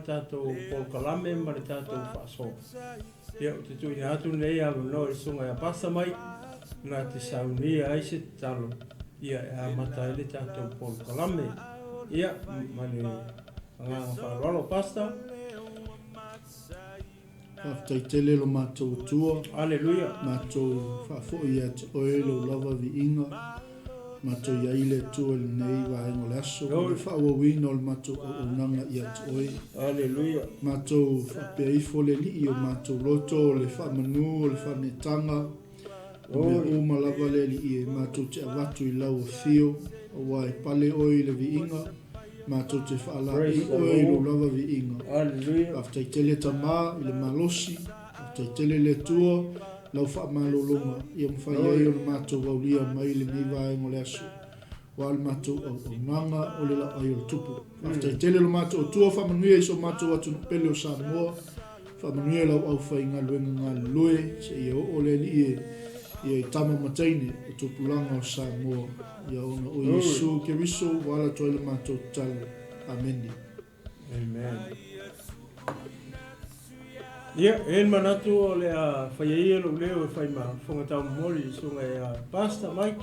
le tātou polkalame ma le tātou whaaso. Ia o te tui ni atu nei a no e sunga e pasa mai na te saunia ai se talo. Ia e a mata ele tātou polkalame. Ia ma le nganga whaarolo pasta. Aftai tele lo mātou tua. Aleluia. Mātou whaafo ia te oelo lava vi inga. Mātou ia ile tua le nei wa hengo le aso. Le whaawa wino le mātou o unanga ia te oe. Aleluia. Mātou whapea ifo le li o mātou loto le whamanu le whanetanga. O mea o malava le li i mātou te awatu I lau o fio. O wai pale oi le vi inga. Mātou te whaala I oe lo lava vi inga. Aleluia. Aftai tele tamā I le malosi. Aftai tele le tua. Lau whaamalolonga. Ia mwhai ai o le mātou waulia mai le niwa e ngole aso. Wa le mātou au nanga o le la ai o tupu. Aftai tele lo mātou o tua whamanuia iso mātou atu pele o Samoa. Whamanuia lau au whai ngā luenga ngā lue. Se ia o le li ia I tama mataine o tupulanga o Samoa. Ia ona o Yesu ke riso wala toi le mātou tala. Amen. Amen. Ia, en manatu o le a whaiaia lo leo e whai ma whangatau mori sunga e a pasta Mike.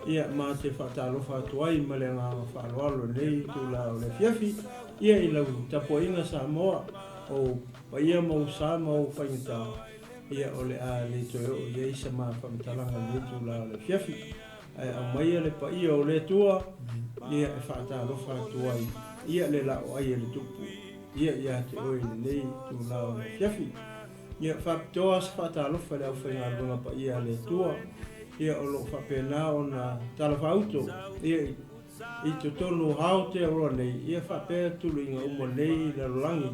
Ia, ma te whaatalofa atuai ma le ngā whaaloalo nei tūla o le fiafi. Ia I lau tapo inga Samoa o paia mau sa mau whaingatau. Ia o le a le toi o ia isa ma whamitalanga le tūla o le fiafi. A maia le paia o le tua, ia e whaatalofa atuai. Ia le la o aia le tupu. Ia te oe nei tūla o le fiafi. Ia whapitoa sa whaatalofa le au whainga runga paia le tua. Ia o lo whapena o na talawhauto. Ia I to tonu hao te aroa nei. Ia whapea tulu inga umo nei le rolangi.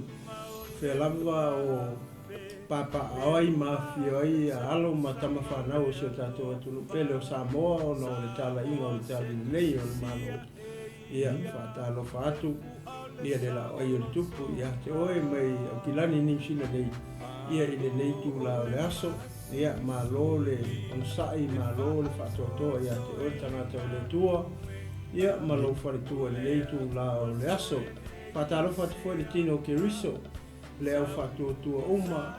Whelamua o papa ai mafia ai alo matama whanau se tātou atunu pele o Samoa o na o le tala inga o le tala nei o le malo. Ia whaatalo whaatu. Ia le la ai o le tupu. Ia te oe mai o kilani ni sina nei. Ia I le nei tūla o le aso. Ia malo le onsai malo le whaatotoa. Ia te oe tangata o le tua. Ia malo whare tua le nei tūla o le aso. Whaatalo whaatu fwoi le tino ke riso. Le au whaatotua uma.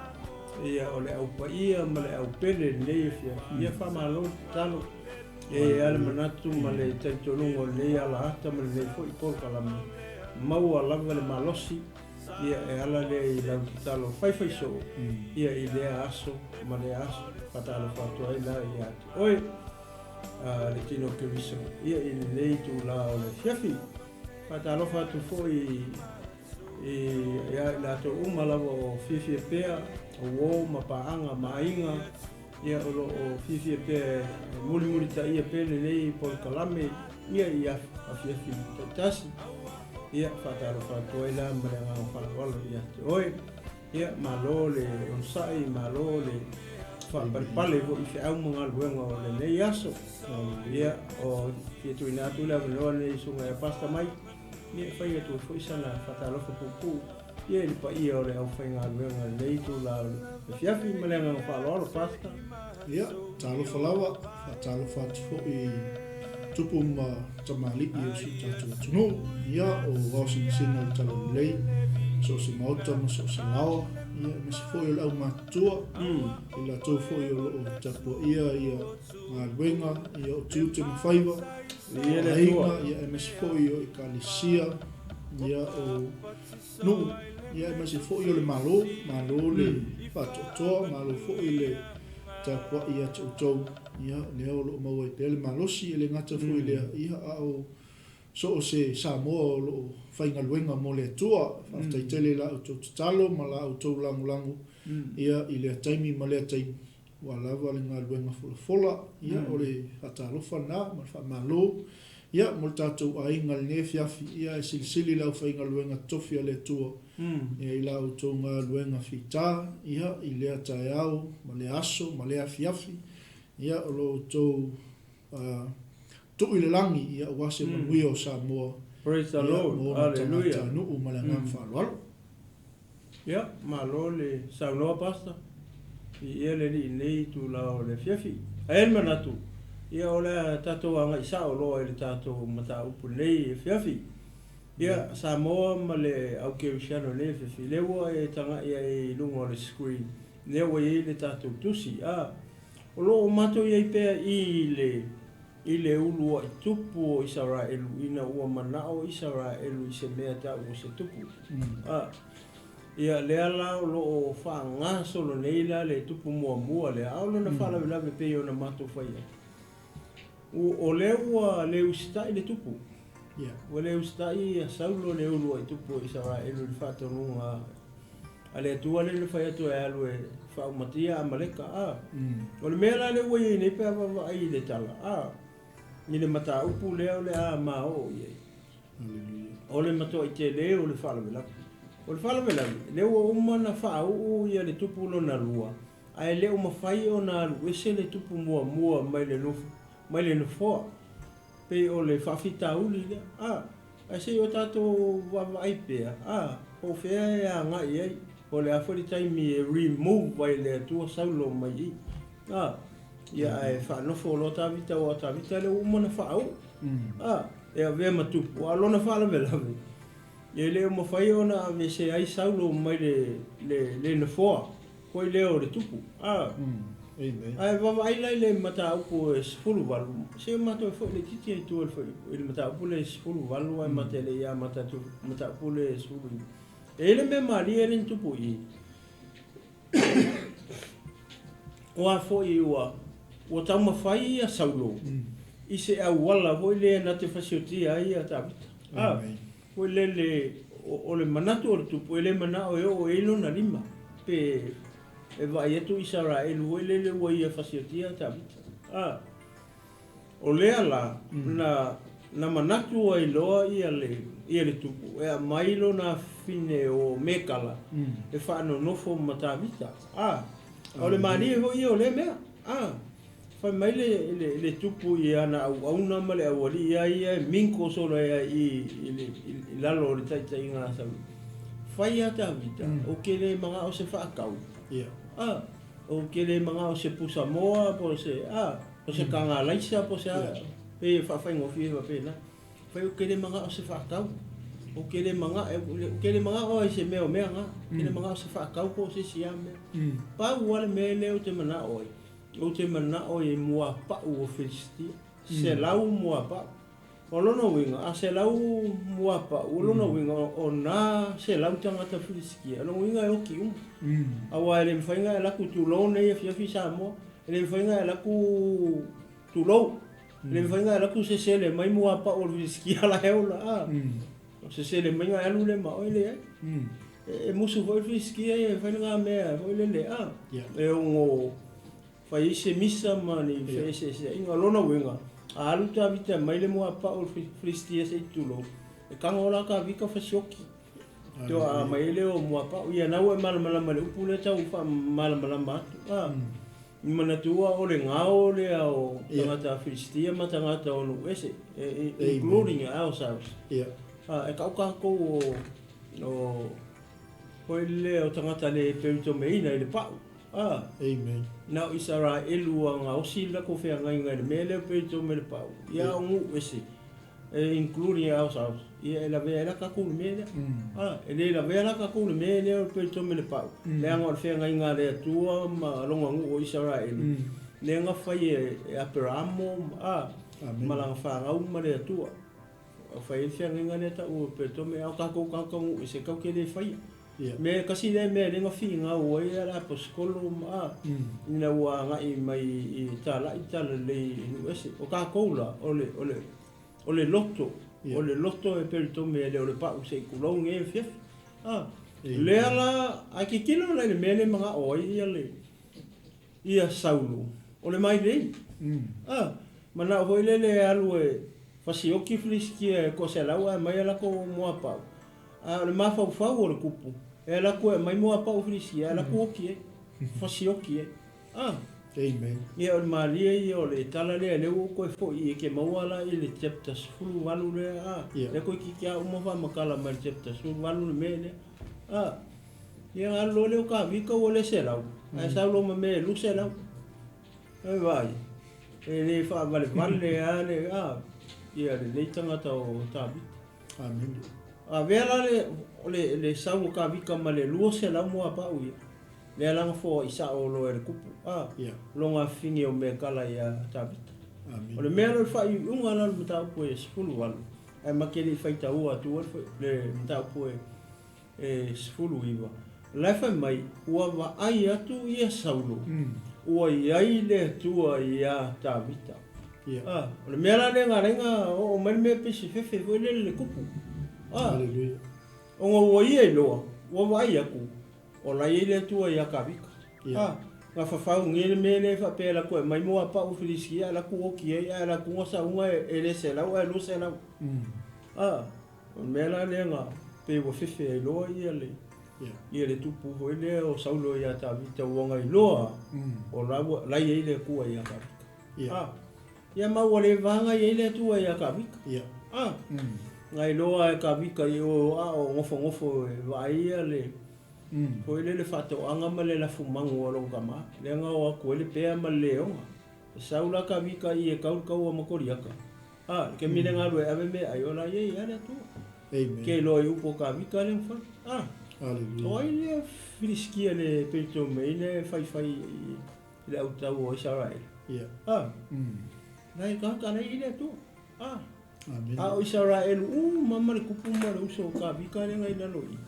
Ia o le au paia ma le au pele nei fia. Ia whamalo talo. E ale manatu ma le taitolungo nei ala hata ma le nei fo I polkalama. Mau alava le malosi. Ia e ala le I lau talo whaiwhai so. Ia I lea aso ma le aso. Patalo whatu ai la I ati. Oe le tino ke riso. Ia I le nei tu la o le fiafi. Patalo whatu fo ia la to umalawa o fifi pea. O wo ma paanga ma inga ia o fifi pe muli ta ia pele nei polkalame ia a fifi tasi ia fatalo fatoila mrenga o falawalo ia oe ia malole onsai malole fa pale vo I au mga luenga o le nei aso ia o fitu ina tu la no nei sunga e pasta mai ia fai tu foi sana fatalo fu Ia I pa ia o le au whainga luenga nei tūla le fiafi ma le ngā whaaloalo pasta. Ia, tālo whalawa, tālo whaatufo I tupu ma tamali I o si tātou atunu. Ia o wausi sina o tala lei, so se mauta ma so se lawa. Ia, me se fo I o lau mātua. I la tau fo I o tapo ia ngā luenga, ia o tūte ma whaiva. Ia le tua. Ia, me se fo I o kalisia. Ia o nuu. Ia me se fo I o le malo le whatotoa, malo fo I le tapua ia te utou. Ia lea o loo maua I pea le malosi e le ngata fo I lea ia au so o se Samoa o loo whainga luenga mo le atua. Whaftai tele la autou tatalo ma la autou langu ia I lea taimi ma lea taimi. Wa lava le ngā luenga fola ia o le whatalofa na ma whamalo. Ia mo tātou ainga le nefiafi ia e silisili lau whainga luenga tofi a le tua. Ia I lau tō ngā luenga whita, ia I lea tae au, ma le aso, ma lea fiafi. Ia o lo tō tu I le langi ia wase manui o Samoa. Praise the Lord. Hallelujah. Ia nuu ma le ngam whaaloalo. Ia, ma lo le saunoa pasta. I ele li nei tu lao le fiafi. Ael manatu. Ia o le tātou anga isa o loa I le tātou mata upu nei e fiafi. Ia Samoa ma le au ke usiano le fe le wa e tanga ia e lunga o le screen. Le wa i le tātou tusi. O lo o mato ia i pea i le ulu i tupu o Israelu ina ua manao Israelu i se mea tau o se tupu. Ia le ala o lo o wha ngaso lo neila le tupu mua le aolo na whala wila me peo na mato whaia. O le ua le ustai le tupu. O le ustai a saulo le ulu i tupu o Israelu le whatonunga. A le atua le whai atu e alu e whaumatia a maleka. O le mea la le ua i ne pea wawa ai le tala. Ni le mata upu leo le a mao iei. O le mato i te leo o le whala wila. O le whala wila, leo o umana whaau ia le tupu lo na lua. Ai leo mawhai o na alu ese le tupu mua mai le nufoa. Pe o le whawhita uli lea. Ai se o tato wawa ai pea. O whea e a ngai ei. O le awhari taimi e remove vai le atua saulo mai i. Ia e whanofo lo tawita o tawita le umana whaau. E a vea matupu. Alona whala velawe. Ia leo mawhai o na ave se ai saulo mai le nufoa. Koi leo le tupu. Ai wawa ai lai le mata upu e sifuru walu. Se mato e fo le titi ai tu e le mata upu le sifuru walu ai mata le ia mata upu le sifuru. E le me mali e le tupu i. O a fo i ua tau mawhai a saulo. I se au wala hoi le na te whasiotia ai a tawita. Hoi le o le manatu o le tupu e le manao e o ilo na lima. Pe e vai etu Israelu hoi le ua ia whasiotia a tawita. O lea la na manatu o iloa ia le tupu. E a mailo na fine o mekala. E whaano nofo matawita. O le mani e hoi o le mea. Fai mai le tupu i ana au na ma le awali ia ia minko solo ia i lalo o le taitai ngā sau. Fai a tawita. O ke le mga o se whaakau. O ke le mga o se pusa moa po se o se kanga laisa po se pe whawhai ngofi e wapena. Fai o ke le mga o se whaakau. O ke le mga o se mea nga. Ke le mga o se whaakau po se siame. Pau wale me leo te mana oi. O te mana o e mua pa'u o Filistia. Se lau mua pa'u. O lono winga, se lau mua pa'u. O lono winga o nā se lau tangata Filistia. Lono winga e oki Awa ele mwhainga e laku tūlou nei e fiafi Samoa. Ele mwhainga e laku tūlou. Ele mwhainga e laku se sele mai mua pa'u o Filistia la heola. Se sele mai ngā alu le mao ele e. E musu hoi Filistia e whainga mea hoi lele E ongo fai se misa mani fai se inga lona winga a alu tawita mai le mua pa'u Filistia se tūlou e kangola ka vika fasioki to a mai le o mua pa'u ia nau e malamalama le upu le tau wha malamalama atu mana tua o le ngao le o tangata Filistia ma tangata o nu ese including ourselves e kau o hoi le o tangata le perito meina i le pa'u Amen. Na Israelu nga osi la ko fe ngai ngai me le peto me le pau. Ia ngu ese. Including ourselves. Ia la vera ka ku me le. Ele la vera ka ku me le peto me le pau. Le nga fe ngai ngai le tua ma longa ngu o Israelu. Le nga fai e Abramo malang fa nga ma le tua. Fai fe ngai ngai ta o peto me au ka ku ngu ese ka ke le fai. Me kasi le me le ngafi nga o ia la poskolo ina wa nga I mai I tala le nu ese o ka koula o le loto e perito me le o le pa se kulo nge fief le ala a ki kilo le me le mga o ia Saulo o le mai le mana ho le alu e fasioki Filistia ko se lawa mai ala ko mo pa le mafau o le kupu e la ko mai mo pa Filistia la ko ki fasioki Amen. Ia o Maria I o le tala le ko fo I ke mawala I le chapter fulu walu le le ko ki kia o mo fa makala ma chapter fulu walu le me le ia alo le ka vi ko le se lau ai sa lo me lu se lau e vai e le fa vale le ia le tanga ta o tabi Amen. A vela le sau ka vika ma le lua se la mua pa ui. Le alanga fo isa o lo e kupu. Longa fingi o me kala ia tabita. O le mea le fai unga la le mta upo e sifulu walu. Ai makele faita ua tu le mta upo e sifulu iwa. Lai fai mai ua wa ai atu ia saulo. Ua iai le tua ia tabita. O le mea la le ngarenga o mani mea pesi fefe fo le kupu. Hallelujah. O ngā ua ia i loa, ua wai aku, o la ia le tua ia ka vika. Ngā whawhau ngere mele whapea la koe, mai moa pa u whiriskia, la ku oki ei, la ku ngasa unga e le se lau, e lo se lau. O mela le ngā, pe ua whiwhi e loa ia le, ia le tupu hoi le o saulo ia ta vita uanga i loa, o la ia le kua ia ka vika. Ia maua le vanga ia le tua ia ka vika. Ngai loa e ka vika i o ngofo e waia le. Hoi le whato anga ma le la fumangu o longa ma. Le nga o aku ele pea ma le onga. Saula ka vika i e kau a makoriaka. Ke mire ngā rue ave me ai ola iei ale tu. Ke loa i upo ka vika le mwha. O ai le whiriskia le peito me le whai i le autau o Israel. Nai kaka nei i le tu. O Israel mama le kupu ma le uso ka vika le ngai laloi.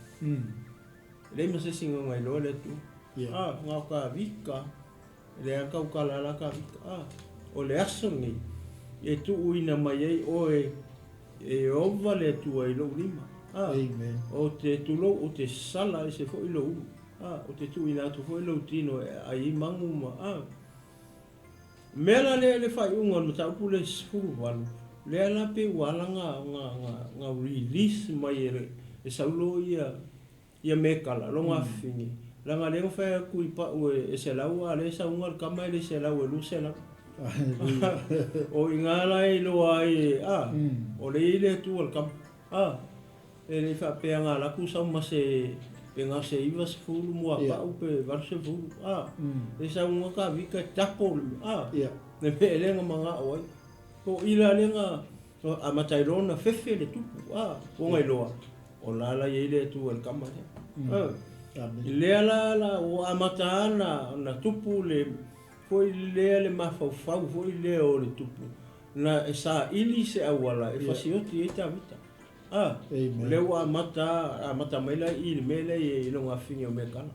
Le ma se singa ngai loa le tu. Ngā ka vika. Le a kau ka lala ka vika. O le aso ngi. E tu uina mai ei o e ova le tua i lo lima. O te tulo o te sala e se fo i lo u. O te tu ina atu fo i lo tino a i mangu ma. Mela le fai unga no ta upu le sifuru walu. Le ala pe wala nga release mai e saulo ia mekala longa fingi. Langa lengo fa ku ipa e se lau ale sa unga kama le se lau e lu se lau. O ingala i lo ai o le ile tu al kam. E le fa pe nga la ku sa ma se pe nga se iva se fulu mo pa u pe var se fulu. E sa unga ka vika tapo. Ne pe le nga manga oi. Ko ila lenga a matairona fefe le tupu o ngai loa o lala ye le tu al kama le ala o amatana na tupu le foi le mafau foi le o le tupu na sa ili se awala e fasioti e tavita le o amata mai la i mele e lo ngafingi o mekana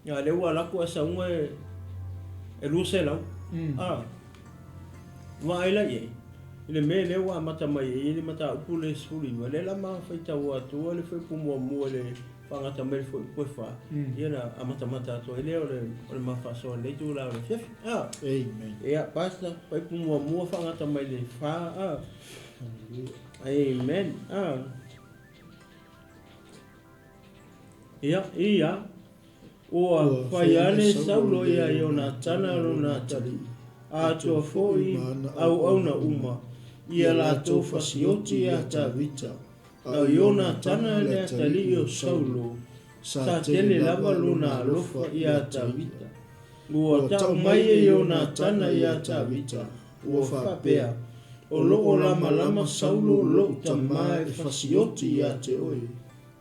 ya le o ala ko sa unga e lusela wa ila ye ile mele wa mata mai ile mata upule suli wale la ma faita wa tu le foi pumo mo le fanga tamel foi pofa yana amata to ile ole ma fa so le tu la le chef amen ya pasta foi pumo mo fanga tamai le fa amen ia o faiane saulo ia yona tana lona tali atua foi au na uma ia la to fasioti a tavita au yona tana le tali o saulo sa tele lava luna lofa ia tavita ua ta mai yona tana ia tavita ua fapea o lo la malama saulo lo tamai fasioti ia te oi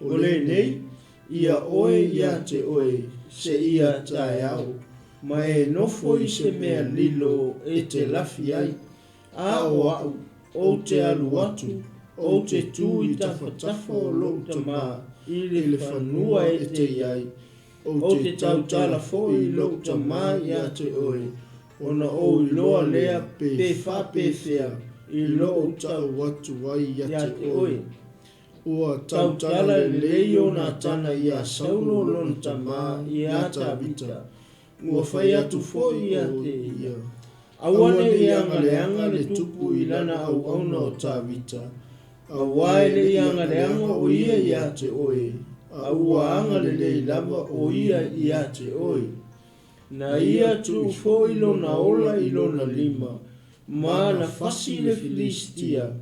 o le nei ia oe ia te oe se ia tai au ma e nofo i se mea lilo e te lafi ai au o te alu atu o te tū i tawhatafa o lo tama i le whanua e te iai o te tautala fo i lo tama ia te oe ona o i loa lea pe whape whea i lo tau atu ai ia te oe ua tautala leo na tana ia saulo lon tama ia tavita ua whai atu foi ia te ia awane leanga le tupu i lana au auna o tavita awae leanga o ia te oe aua anga le lava o ia te oe na ia tu foi lona ola i lona lima ma na fasi le Filistia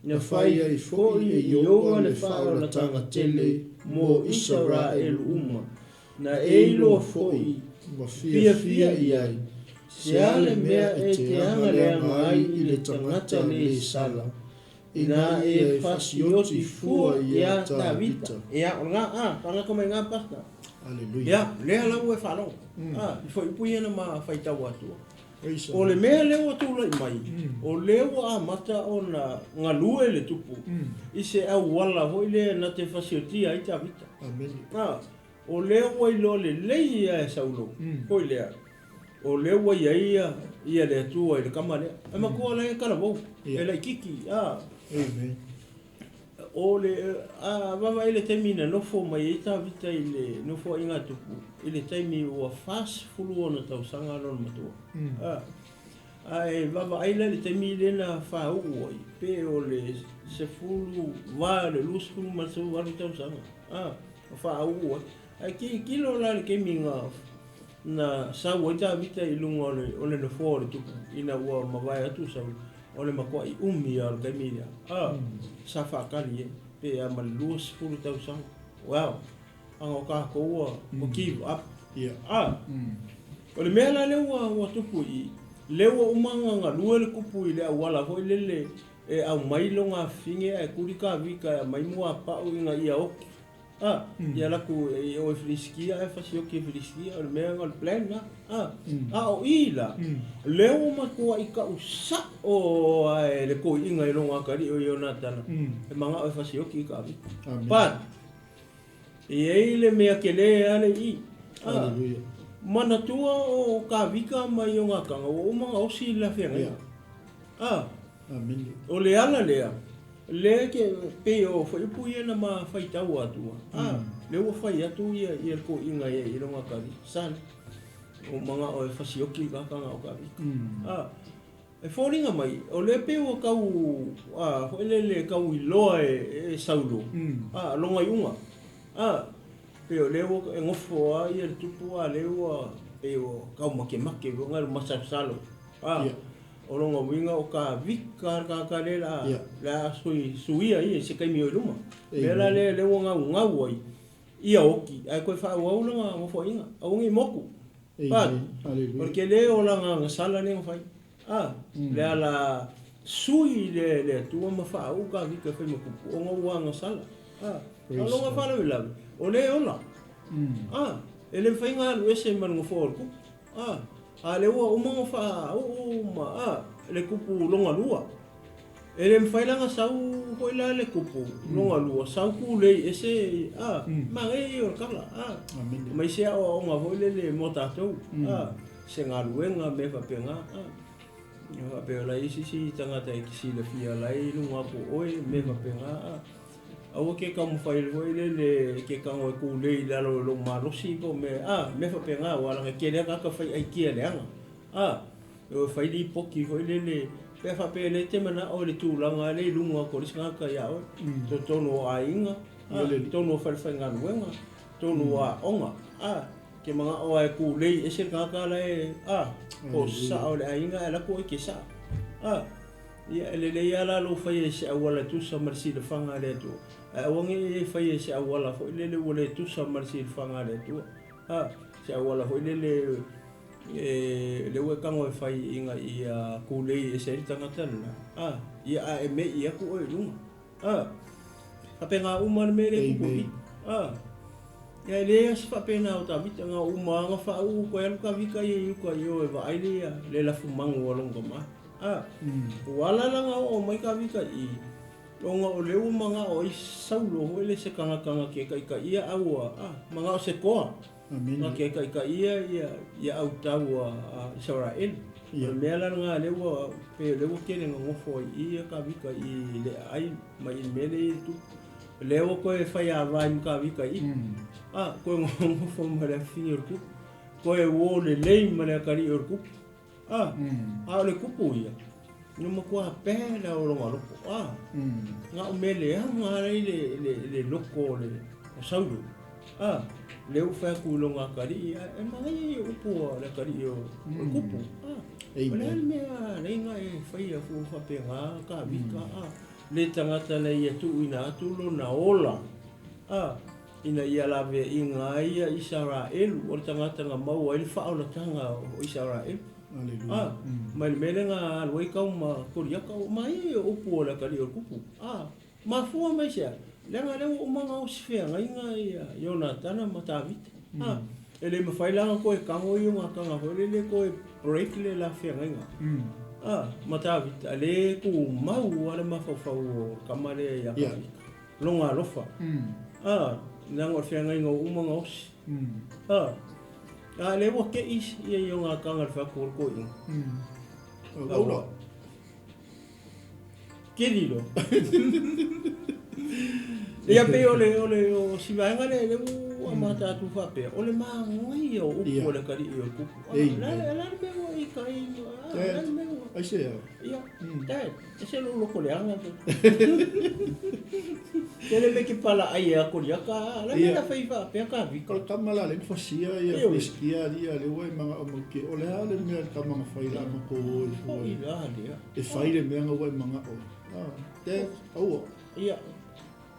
na fai ai foi e ioa le whao la tanga tele mo Israel uma na eilo foi fia iai se ale mea e te anga leanga ai i le tangata le sala ina e fasioti fua ia Tavita ia nga panga ko nga pasta Hallelujah. Ya, le la ue falo. Foi pui na ma faita watu. Praise O le mea le o tula mai. O le a mata o na ngalue le tupu. I se au wala hoi le na te fasioti ai Tavita. Amen. O le o i lo le ia e saulo. Hoi lea. O le o ia le tua i le kamare. E makua le kala wau. E le kiki. Amen. O le vava ile temina no fo mai i Tavita i le no fo inga tupu i le taimi o fast fulu ona tau sanga lon matua ai vava ile le taimi le na fa uoi pe o le se fulu va le lus fulu matua va tau sanga fa uoi ai ki lo la le keminga na sa o Tavita i lunga o le no fo le tupu ina ua mavai atu sa o le makua i umi al kaimia sa fa kali pe a malus fulu tau sang wow ang ka ko o give up o le mela le wa tupu i le wa umanga nga luele kupu i le wala ho le e au mai longa finge e kurika vika mai mua pa o nga ia o ia la ku o friskia e fasio ke friskia o me ngol plan na o ila le o ma ko i ka usa o le ko inga i longa kari o Jonathan e manga o fasio ki ka vi pa e le me akele ale i Hallelujah. mana tua o ka vika mai o nga kanga o manga o si la fenga Amen. o le ala lea le ke pe o foi pui na ma fai tau atua le o fai atu ia ko inga i longa kari san o manga o fasioki ka kanga o kavi e foringa mai o le pe o kau ho le kau i loa e saulo longa iunga pe o le o ngofo ia le tupu le o pe o kau make o ngal masasalo o longa winga o ka vika ka le la suia i se kai mi o luma le o nga wai ia oki ai ko fa o longa mo fo inga o ngi moku porque le o langa sala le fai le ala sui le tu ma fa o ka vika fa mo o nga nga sala o longa fa le o le ola ele fai nga lu ese man ngo fo ku le o mo fa o ma le kupu longa lua ele fai langa sau ko ila le kupu longa lua sau ku le ese ma e o kala mai se o nga vo le motato se nga luenga me fa penga va pe la isi tanga ta ki le fia lai lunga po oi me fa penga au ke ka mo fai le ke ka o ku le la lo marosi ko me fa penga wala ke le ka fai ai ki le anga o fai di poki foi le pe fa pe le te mana o le tu langa le lunga ko risanga ka ya o to tono a inga le tono fa fa nga wenga tono a onga ke manga o ai ku le ese ka ka le o sa o le inga la ko ke sa ya le ya la lo fai se awala tu sa marsi le fanga le tu wangi fai se awala fo le tu sa marsi le fanga le tu se awala fo le le we kango fai inga i kulei e se tanga tana ia e me ia ku o lunga apenga uma me le ku ia le as fa pena o Tavita nga uma nga fa u ko el ka vika i ko yo e vai le la fumango o longa ma wala la nga o mai ka vika i longa o le uma nga o i saulo ho le se kanga ke ka ia aua manga o se koa ma ke ka ia au tau Israel me ala nga le wo pe le wo ke nga ngofo ia ka vika i le ai mai mele tu le wo ko e fai a vai ka vika i ko ngofo ma le fi tu ko e wo le ma le ka ri ku le kupu ia no mo ko pe la o lo nga o mele nga le loko le saulu le u fa ku longa kari e mai u po le kari o kupu le me le nga e fai fu fa pe nga ka vika le tangata le ia tu ina tu lo na ola ina ia la ve inga ia Israel o tangata nga mau ai fa o tanga o Israel Hallelujah. Mai melenga alwai kau ma koria kau mai upu la kali o kupu. Ma fua mai sia. Lenga le o manga o sfea ngai ia Jonathan matavit. Ele me failanga ko e kango i nga kanga ko le ko e break le la fea ngai. Matavit ale ku mau ale mafafau kamare ya ka. Longa lofa. Nang fea ngai ngo umanga os. Le wo ke is ia nga kanga fa ko ko i. Laura. Kelilo. Ia pe ole o sivanga le amata tu fa pe ole ma ngai o upo le kari o kupu. La me o I kai. Ai se. Ia. Ese lo ko le anga. Ele me ki pala ai a ko ka la me la faifa pe ka vi. Kol kamala le fasia ia fiskia dia le we manga o ke ole ale me ka manga faila ma ko i la dia. E faile me nga we manga o. Te au. Ia.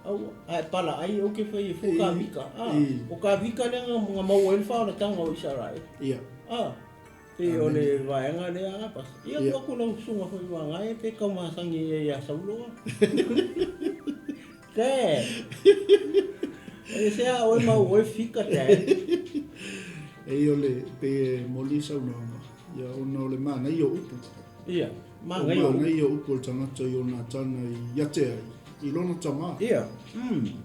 Au pala ai o ke fai fu ka vika. O ka vika le nga mau el fa na tanga o Israel. Ia. Pe ole vaenga le pas. Ia ko lo sunga foi wanga e pe ka masangi ia saulo. Ke. E se a o mau o fika te. E ole pe molisa una. Ia ona ole mana i o upu. Ia. Mana i o upu tanga tso na tana ia te ai. I lona tama. Ia.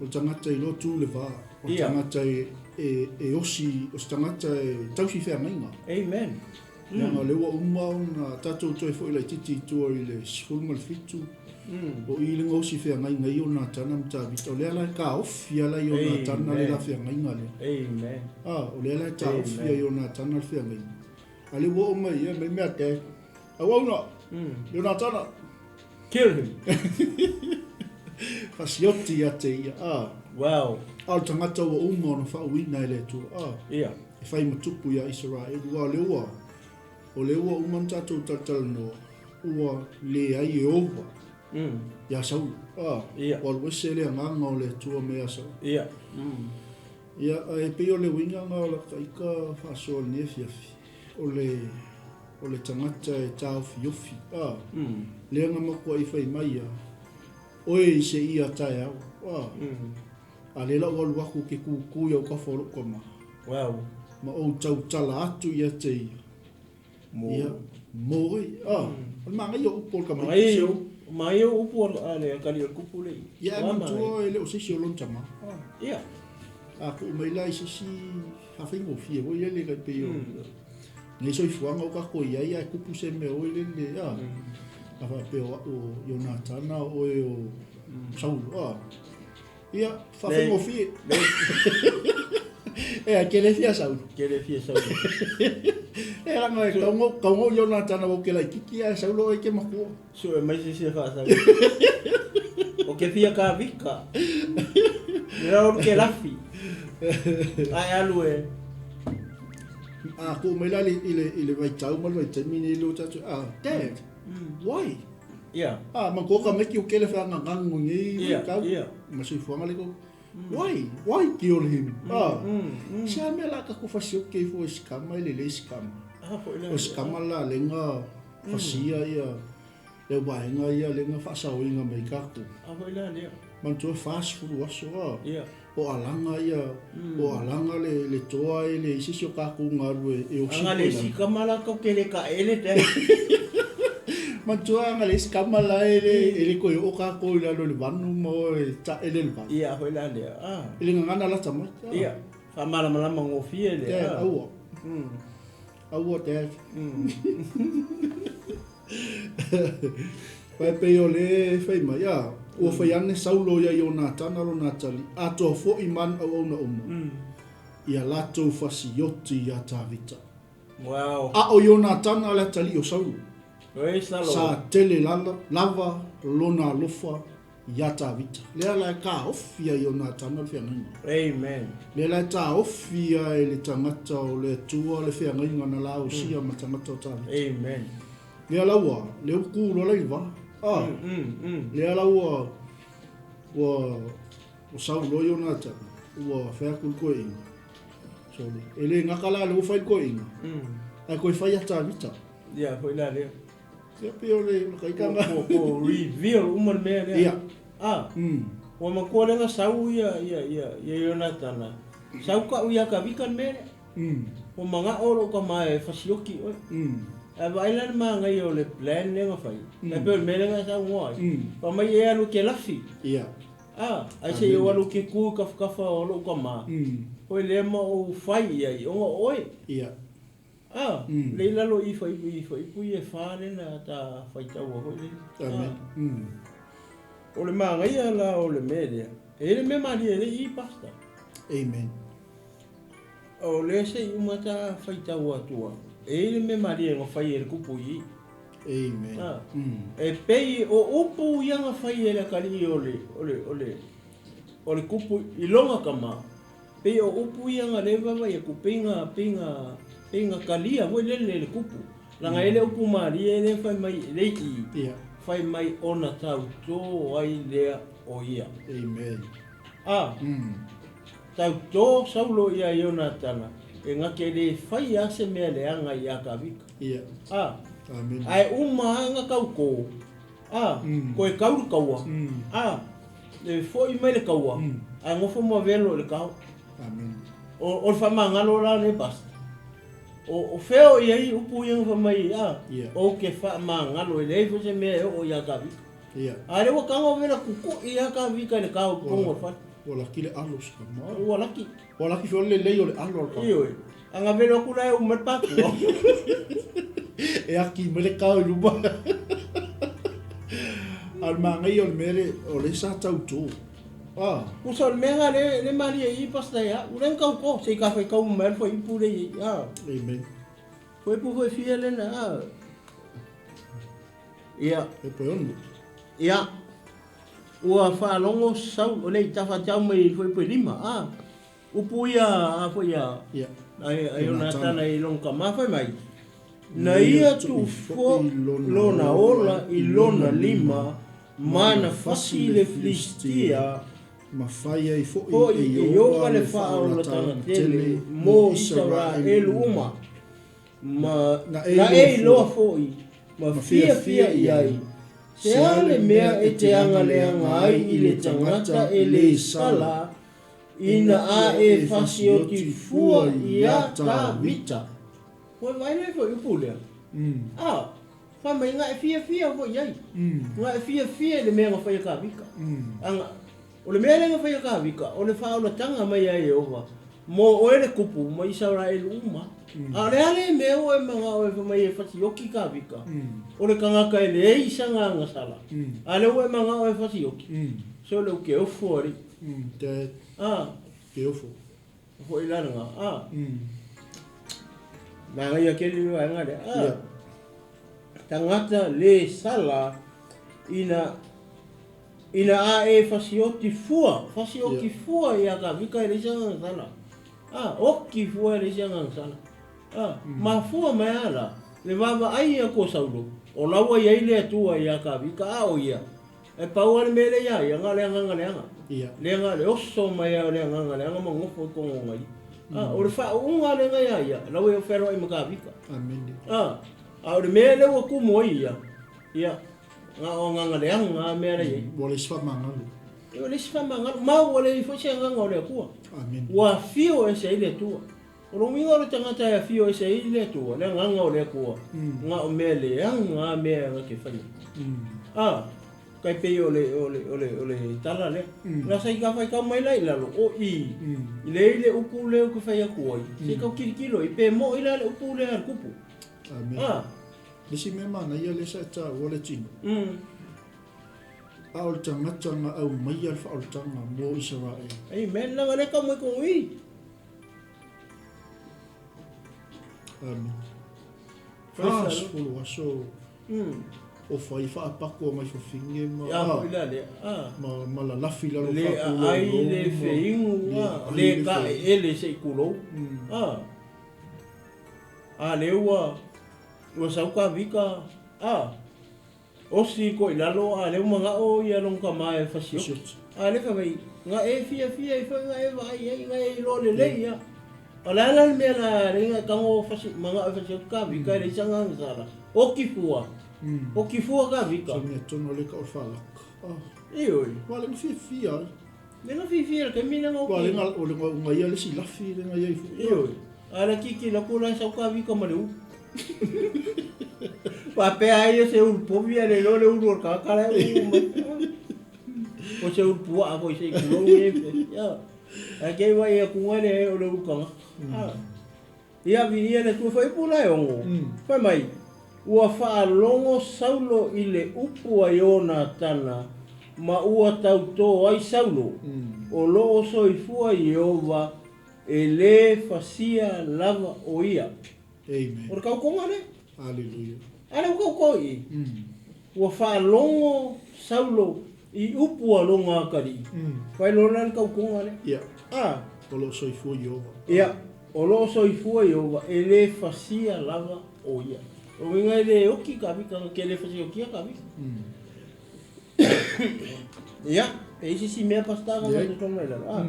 O tangata I lo tu le va. O tangata e osi, o tangata e tausi whea mainga. Amen. Nga lewa umau na tatou toi fo ila titi tua I le sifurunga le fitu. O I le ngosi whea mainga I o na tana mtavita. O lea lai ka ofi ala I o na tana le la whea mainga le. Amen. O lea lai ka ofi I o na tana le whea mainga. Ale wa o mai ia me mea te. Awauna. I o na tana. Kill him. Fasioti a te ia. Wow. Al tangata wa uma na wha uina le tu. Ia. E whai matupu ia Israel. Ua lewa. O lewa uma tatou tatal no. Ua le ai e ova. Ia sau. Ia. Wal wese le nganga o le tua mea sau. Ia. Ia e peo le winga ngā la kaika whasoa ne fiafi. O le tangata e tau fiofi. Leanga makua I whai mai ia. Oe I se ia tae au. A lela walu waku ke kukui au ka whoro koma. Wow. Ma o tau tala atu ia te ia. Ia. Moi. Ma ngai o upo ka mai. Mai o upo ale kali o kupu le. Ia ma tua ele o sisi o lontama. Ia. A ku mai lai sisi hawhingo fie. O ia le kai pe o. Nei soi fuanga o ka ko ia kupu se me o ele le. A wha pe o Jonathan o e o Saul. Ia, whawhingo fie. A kele fia Saul. Kele fia Saul. Ranga e kaungo Jonathan o ke lai kiki a Saul o e ke makua. So e mai se wha Saul. O ke fia ka vika. Mira o ke lafi. Ai alu e. Ko mai lali ile vai tau mal vai termine lo tatu. Dad. Why? Yeah. Man ko ka meki o kele fa ngangu ngi ka. Yeah. Masui fuanga le ko. Why? Why kill him? Sa me la ka ko fasio ke fo skama ile le skama. O skama la lenga fasia ia. Le wainga ia lenga fa sa winga mai ka tu. Ila le. Man to fast food waso. Yeah. O alanga ia. O alanga le toa ile sisio ka ku ngaru e o sikama. Anga le skama la ko kele ka ele te. Mantua ngale skamala ele ko o ka ko la le vanu mo ta ele le va. Ia hoila le. Ele ngana la tama. Ia. Fa mala ngo fie le. Au. Au te. Pai pe ole fai mai ya. O fai ane saulo ya Jonathan alo Natali. Ato fo iman au ona uma. Ia lato fasioti ya tavita. Wow. O Jonathan ala tali o saulo. Sa tele lava lona lofa yata vita. Lea la ka ofia Jonathan al fia ngai. Amen. Lea la ta ofia ele tangata o le tua le fia ngai ngana la o sia ma tangata o ta vita. Amen. Lea la wa le ku lo la iva. Lea la wa sau lo Jonathan wa fia ku ko inga. So ele ngakala le fai ko inga. Ai ko fai yata vita. Ia, foi lá le. Ia pe o le kaikanga. Ko reveal uma me le. Ia. O makole nga sau ia Jonathan. Sau ka uia ka vikan me. O manga oro ka mai fasioki oi. A bailan ma ngai o le plan le nga fai. E pe me nga sau ngoi. Pa mai e alu ke lafi. Ia. Ai se yo alu ke ku ka fa o lo ka ma. Oi le ma o fai ai o oi. Ia. Leila lo i fai pui e fare na ta fai tau o le. Amen. O le ma ngai ala o le media. E le me mari e i pasta. Amen. O le se i umata fai tau atua. E le me mari e fai e kupu i. Amen. E pei o upu ianga fai e le kali o le kupu i longa kama. Pei o upu ianga le vava e pinga kalia voi le kupu. Langa ele upu mari e le fai mai le i. Fai mai ona tau tō ai lea o ia. Amen. Tau tō saulo ia Jonathan. E ngake le fai ase mea le anga i a ka vika. Ia. Amen. Ai anga kau ko. Ko e kauru kaua. Le foi mai le kaua. Ai ngofo mo velo le kau. Amen. O fa mangalo la ne basta. O feo ia upu ia fa mai o ke fa mangalo le fo se me o ia ka vika. Ia. Ai o kanga vela kuku ia ka vika le kau ko fa. O la kile alos ka ma. O laki. O laki fo le o le alo ka. Io. Anga velo ku lai o merpatu. E aki me le kau luba. Al mangai o mere o le sa tau tō. Kusol mega le mari i pasta ya. Ulen kau ko se ka fa kau mer foi pure ya. Amen. Foi pu fiel na. Ia. E po on. Ia. Ua fa longo sau o le tafa tau mai foi po lima. Upu ia foi ya. Ia. Ai ona tana i long ka ma foi mai. Na ia tu fo lona ola i lona lima mana fasi le Filistia ma faia i fo i o le fa o la tana tele mo Israel uma ma na e lo foi ma fia i ai se ale mea e te anga le ai i le tangata e le sala ina a e fasi o ti fua i a ta vita. Foi vai le foi upule. Fa mai nga fia vo yai. Nga fia le mea fa ka vika. Anga o le mea nga fa ka vika, o le fa o tanga mai ai ova. Mo o ele kupu mai Israel uma. Ale mea o e manga o fa mai fa yoki ka vika. O le kanga ka ele ei sanga nga sala. Ale o e manga o fa yoki. So le ke o fori. Te ke o fo. Foi lá nga. Na ia ke li wa nga de. Tangata le sala ina a e fasioti fua ia ka vika le sanga sala. Oki fua le sanga sala. Ma fua mai ala le vava ai ko saulo. O lawa ia ile tua ia ka vika o ia. E pauan me le ia nga le. Ia. Le nga le oso mai le nga mo ngofo ko ngai. O le fa unga le nga ia. Lawa e fero i maka vika. Amen. Au le mele o ku moi ia nga o nga le nga mele ye Wole sfa mangalu. o le sfa manga ma o le fo se nga le ku Amen. wa fio e se ile tu o lo mi o le tanga ta fio e se ile tu le nga le ku nga o mele nga me nga ke fa kai pe o le tala le la sai ka fa ka mai lai la o i le upu le ku fa ya ku se ka kilo i pe mo ila le upu le al kupu. Amen. Lisi me mana ia le sa ta wole tino. Au tangata nga au mai al fa au tanga mo Israel. Amen. La le ka mo ko wi. Amen. Fas fulu aso. O fai fa pako mai fo finge ma. Ya ila le. Ma la lafi la lo le ai le feingu le ka ele se kulo. Le ua sau ka vika o si ko ilalo le manga o ia long ka mai fasio le ka vai nga e fia i fa nga e vai nga e lo le ia ala me la ringa ka ngo fasi manga fasio ka vika le sanga sala o kifua. O kifua ka vika. So me tono le ka o falak. Ioi. Wale nga fia. Me na fifia ka mina ngo. Wale nga o le nga ia le si lafi le nga ia fu. Ioi. Ala kiki la kula sa ka vika maleu. Pa pe ai se un povia le lo le un ka kala. O se un pua ko se kulo e. Ya. Ake wa ia ku ngale o le ukanga. Ia vi ia le tu foi pula e ongo. Foi mai. Ua whaalongo saulo i le upu a iona tana ma ua tauto ai saulo o loo soifua i ova e le fasia lava o ia. Amen. Ora kau konga ne? Hallelujah. Ana kau koi. Ua whaalongo saulo i upu a longa akari. Whai lonan kau konga ne? Yeah. Ah. O loo soifua i ova. Ia. O loo soifua i ova e le fasia lava o ia. O inga ele oki ka vika ke le fasi oki ka vika. Ia, e isi si mea pasta ka mai tona ila.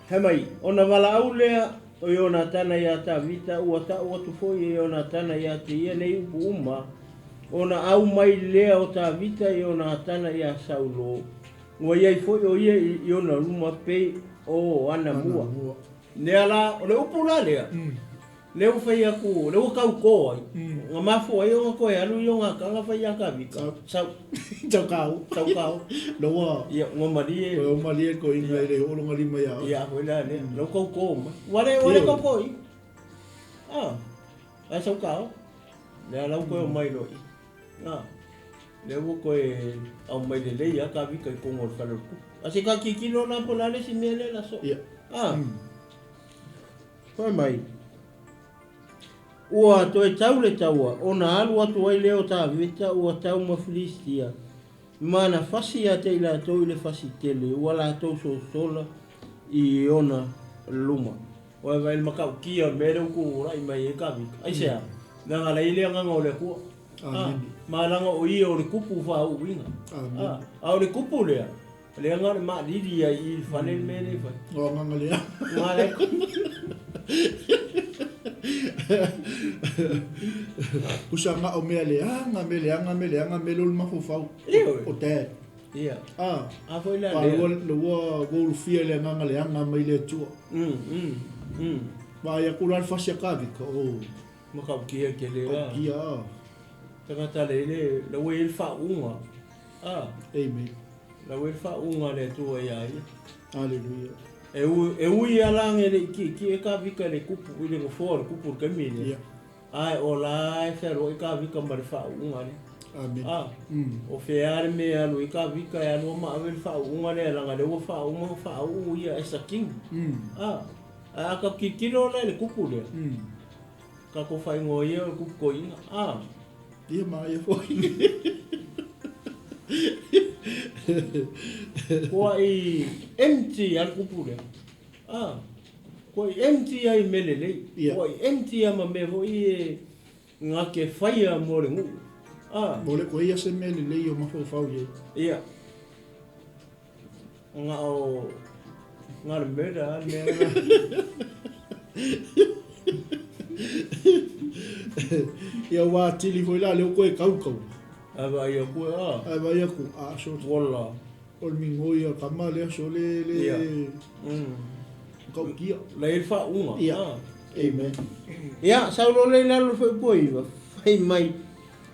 He mai, ona wala au lea o iona tana ia ta vita ua ta ua tufo i iona tana ia te ia nei upu uma. Ona au mai lea o ta vita i iona tana ia saulo. Ua iai foi o ia i iona luma pei o ana mua. Nea la, o le upu la lea. Leu fai aku, leu kau ko ai. Nga mafu ai o ko alu yo nga ka fai aka vika. Sau kau. Loa. Ia ngomari e. O mali ko inga ile o longa lima ya. Ia hola le. Leu kau ko ma. Wale ko ko i. Ai sau kau. Le lau ko mai lo i. Leu ko e au mai le ia ka vika ko ngor falo. Asi ka kikilo na polale si mele la so. Ia. Foi mai. Ua to e tau le taua, o na alu atu ai leo ta vita ua tau ma Filistia. Mana fasi a te ila tau ile fasi tele, ua la tau so sola i ona luma. Ua vai makau kia mere uku rai mai e ka vika. Ai sea, nanga la ile anga o le kua. Ma langa o ia o le kupu wha au winga. A o le kupu lea. Le anga le maa lidi ai i whanel mele whai. O nganga lea. Ma le Usanga o mea leanga, me lulu mafufau. O te. Ia. A foi la le. Le ua fia leanga leanga mai le tua. Ma ia kura alfasi a kavika. Makau kia ke lea. Kia. Tangata le ue il wha unga. Amen. La ue il wha unga le tua ia. Hallelujah. E ui alange le ki e ka vika le kupu i le ngofo le kupu ke mine. Ai o la e fero i ka vika ma le wha unga ne. Amen. O feare me alu i ka vika e anu ma ave le wha unga ne langa le ua wha unga wha u ia e sa king. A ka kikino na le kupu le. Ka ko wha ingo ia le kupu ko inga. Ia ma ia foi. Kua i empty al kupule. Kua i empty ai mele nei. Kua i empty ama me vo i e ngā ke whaia mo le ngu. Mole ko ia se mele nei o mafau ye. Ia. Ngā le mera mea. Ia wā tili foi la leo koe kau. Aba ia kua Aba ia ku so wala. O mingo ia kama le so le. Kau kia. La il fa unga. Ia. Amen. Ia saulo le lalu foi poi va. Fai mai.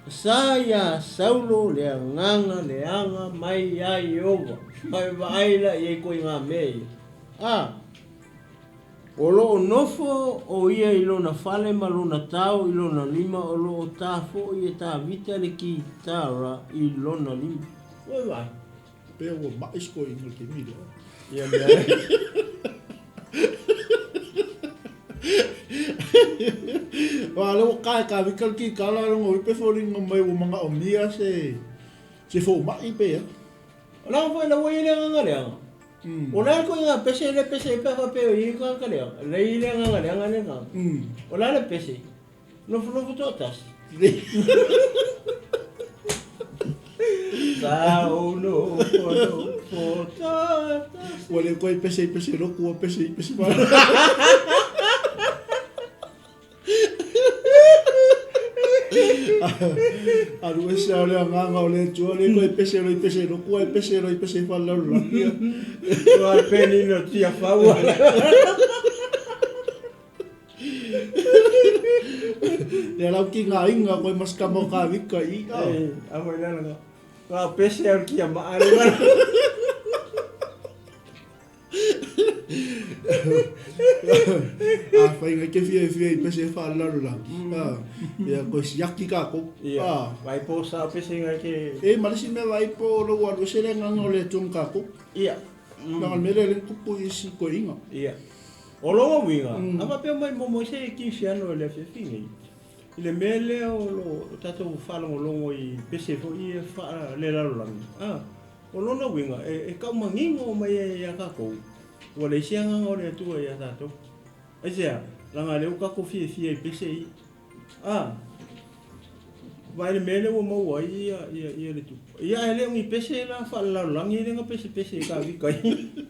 Saya saulo le nganga le anga mai ai ova. Mai vaila ia ko inga mei. O lo nofo o ia i lona fale ma lona tau i lona lima o lo tafo i e ta vita le ki tara i lona lima. Oi vai. Pea o mais ko inga ke mire. Ia mea. Wa lo ka vikal ki kala ngo i pe foling mai o manga o mia se fo mai pe. Ona foi la wei le nganga le anga. Ona ko nga pese le pese pe pa pe i ka ka le. Le nganga le nganga le nga. Ona le pese. No fo totas. Sao no fo totas. Wale ko pese lo ko pese pa. Alu ese ole nganga ole tua le ko pese no ko pese fa la la. Wa peni no tia faua. Le la ki nga inga ko mas ka mo ka vika I. Amo ina nga. Wa pese al ki ma ale. Fai nga ke fie pese fa la la. Ya ko yaki ka ko. Vai po sa pese nga ke. Malisi me vai po lo wa se le nga ole tung ka ko. Nga mele le ku po isi ko inga. O lo winga. Ama pe mai mo se ki fiano le fe fingi. Le mele o lo tato fa lo longo I pese fo I fa le la lo. O lo no winga e ka mangingo mai ya ka ko. O le sianga ngore tu ya tato. Asia, langa le ka ko fie pese I. Vai le mele o mo wa I le tu. Ia ele ngi pese la fa la langi le nga pese ka vi kai.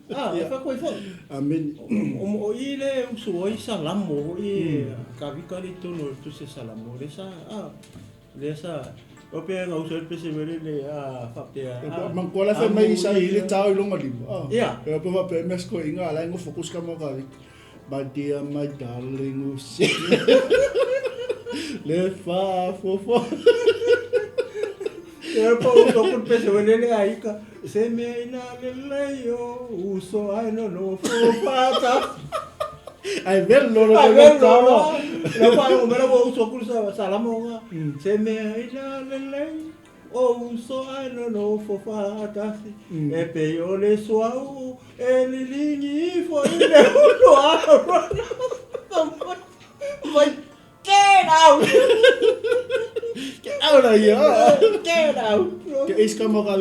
Fa ko fo. Amen. O I le uso I salamo I ka vi kai to no tu se salamo le sa le sa o pe nga uso pese vele le fa pe man ko la fe mai sa I le tau longa di. Ia. E pa pe mes ko inga la ngo focus ka mo ka vi. But dear my darling le fa fo. E pa uso kun pese vele le ai ka se me ina le leio uso ai no fo pata. Ai bello lo lo pa o mera bo uso kun sa salamo nga se me ina le leio o uso ai no fo pata. E pe yo le suau e li lingi fo I le lo vai get out. Get out of here. Get out. Ke is ka mo ka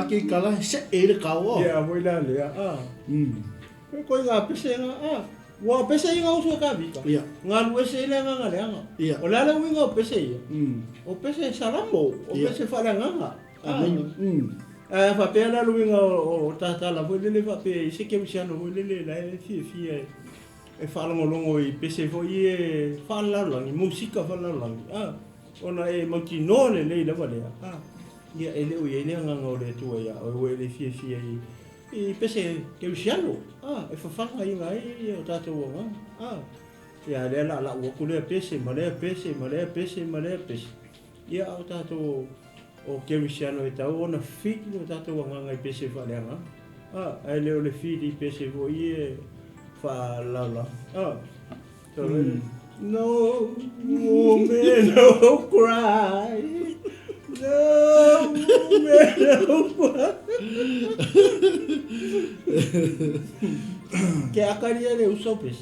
ki kala se e ka wo. Ya mo ila le ko nga pese nga wa pese nga uso ka vi ka. Nga lu ese le nga le nga. O la le winga pese. O pese salamo, o pese fa la nga. Fa pe la lu winga o tata la vo le fa pe se ke usiano vo le la fi e fa longo I pese fo I fa la musica fa la ona e motinone le la vale ia ele o ele nga ngore tu ia o ele fi I pese ke usiano e fa I ngai o tato wa ia le la o ku le pese male ia o tato o ke usiano e tau ona fi o tato wa ngai pese fa le ele o le fi di pese vo I fa la so no woman no cry no woman no cry que akaria le usopes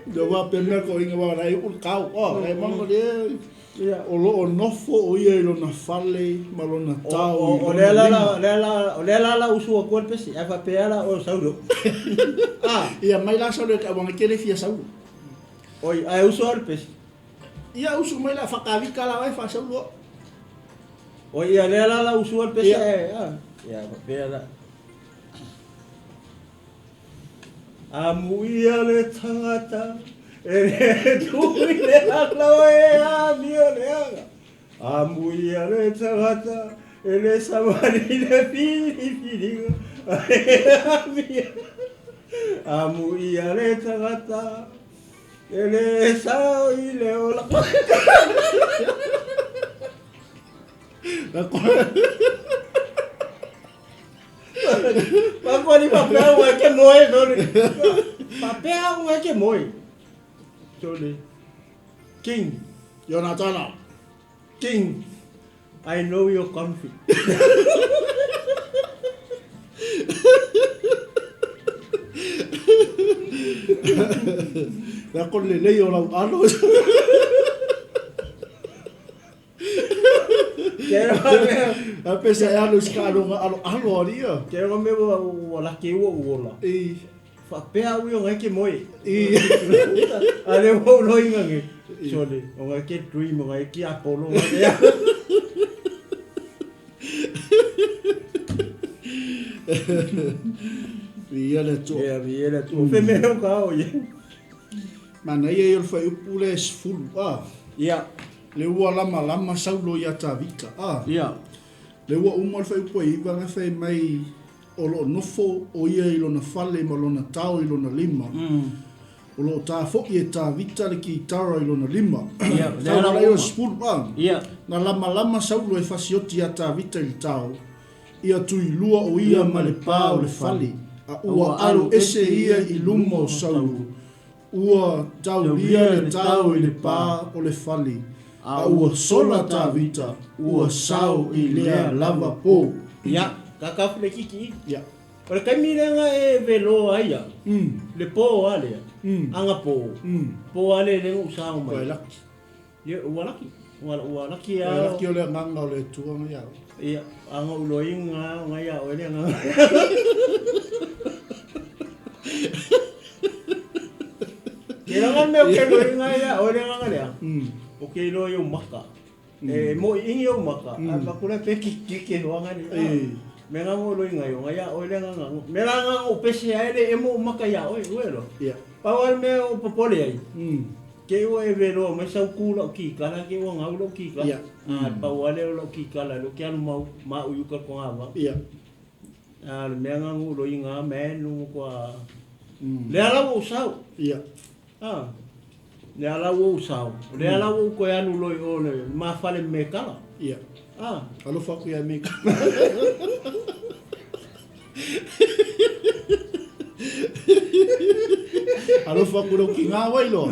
do wa pe me ko inga wa rai ul kau ai mango le o lo nofo o ia lo na fale ma lo na tau o le la usu ko pesi e fa pela o saulo ia mai la saulo ka wanga kele fia saulo oi ai usu al pesi ia usu mai la fa ka vi kala vai fa saulo oi ia le la usu al pesi ia fa pela amuia le tangata e tu le la mio le amuia le tangata e le samari le fili amuia le tangata e le sao I le ola ma ko ni papel wa ke moi no papel wa ke moi Tony King Jonathan King I know you're confident la con le lei o la ano a pesa ya los caro alo dia quero me la que o la fa pe a wi ngai ke moi ale ho no inga nge sole o ngai ke dream ngai ke apollo ngai viele tu fe me o ka o ye Mana ia il fai upule sfulu. Ia. Le ua lama saulo ia tavika. Ia. Le ua umar fai upo iwa nga fai mai o lo nofo o ia i lona fale ma lona tau i lona lima. O lo tā foki e tā vita le ki tara i lona lima. Ia. Tau lai o spulu. Ia. Nga lama saulo e fasioti a tā vita i tau. Ia tui lua o ia ma le pā o le fale. A ua alo ese ia i luma o saulo. Ua tau lia le tau i le pā o le fale. A ua sola tā vita. Ua sau i lea lava pō. Ia. Kakafu le kiki. Ia. O le kaimirenga e velo aia. Le pō alea. Anga pō. Pō ale le usao mai. Ua laki. Ia, ua laki. Ua laki Ua laki o le nganga o le tuanga iau. Ia, anga uloinga ngai a ole nga. Kira me o ke loinga ia ole nga lea. O ke lo yo maka. Mo ingi o maka. Aba kula pe kiki hoanga ni. Me nga mo loinga yo ngai a ole nga. Me nga o pese ai mo maka ia oi uelo. Ia. Pawal me o popole ai. Ke o e vero mai sau kula o ki kala ke o ngau lo ki kala. Pawale o lo ki kala lo ke anu ma u yuka ko ava. Ia. Le mea ngangu lo inga menu kwa. Le ala o sau. Ia. Le ala o sau. Le ala o ko anu lo o le ma fale me kala. Ia. Alo faku ya me. Alo faku lo kinga wai lo.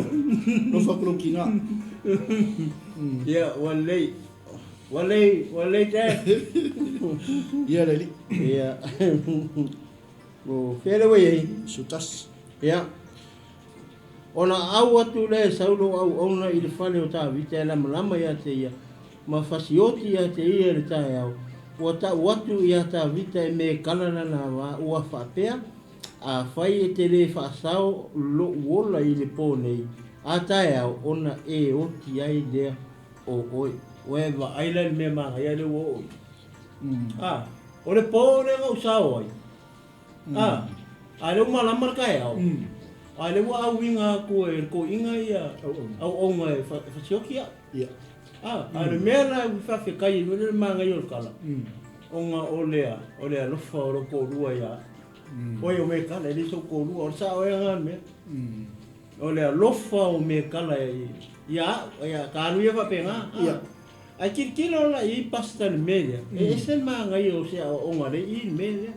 Lo faku lo kinga. Ia Walei te. Ia leli. Ia. O fere wei Sutas. Ia. Ona au atu le saulo au ona i le fale o tā vita la malama ia te ia. Ma fasioti ia te ia le tā au. Ua ta watu ia tā vita e me kalana na wa ua whapea. A whai e te le whaasao lo uola i le pōnei. A tae au ona e oti ai lea o oi. Oe wa aila me manga ia le wo oi. O le pōne ngau sao ai. A le umalama kai au. A le wa au inga ko inga ia. Au onga e whasioki a. Ia. A le mea la whawhi kai le manga i o kala. Onga o lea lofa o ko rua ia. Oe o me kala, e so ko rua, o sa oe ngan me. O lea lofa o me kala ia, ka anu ia whapenga. Ia. A kirikira la i pasta ni media. E sen maa ngai o sea o ngare i media.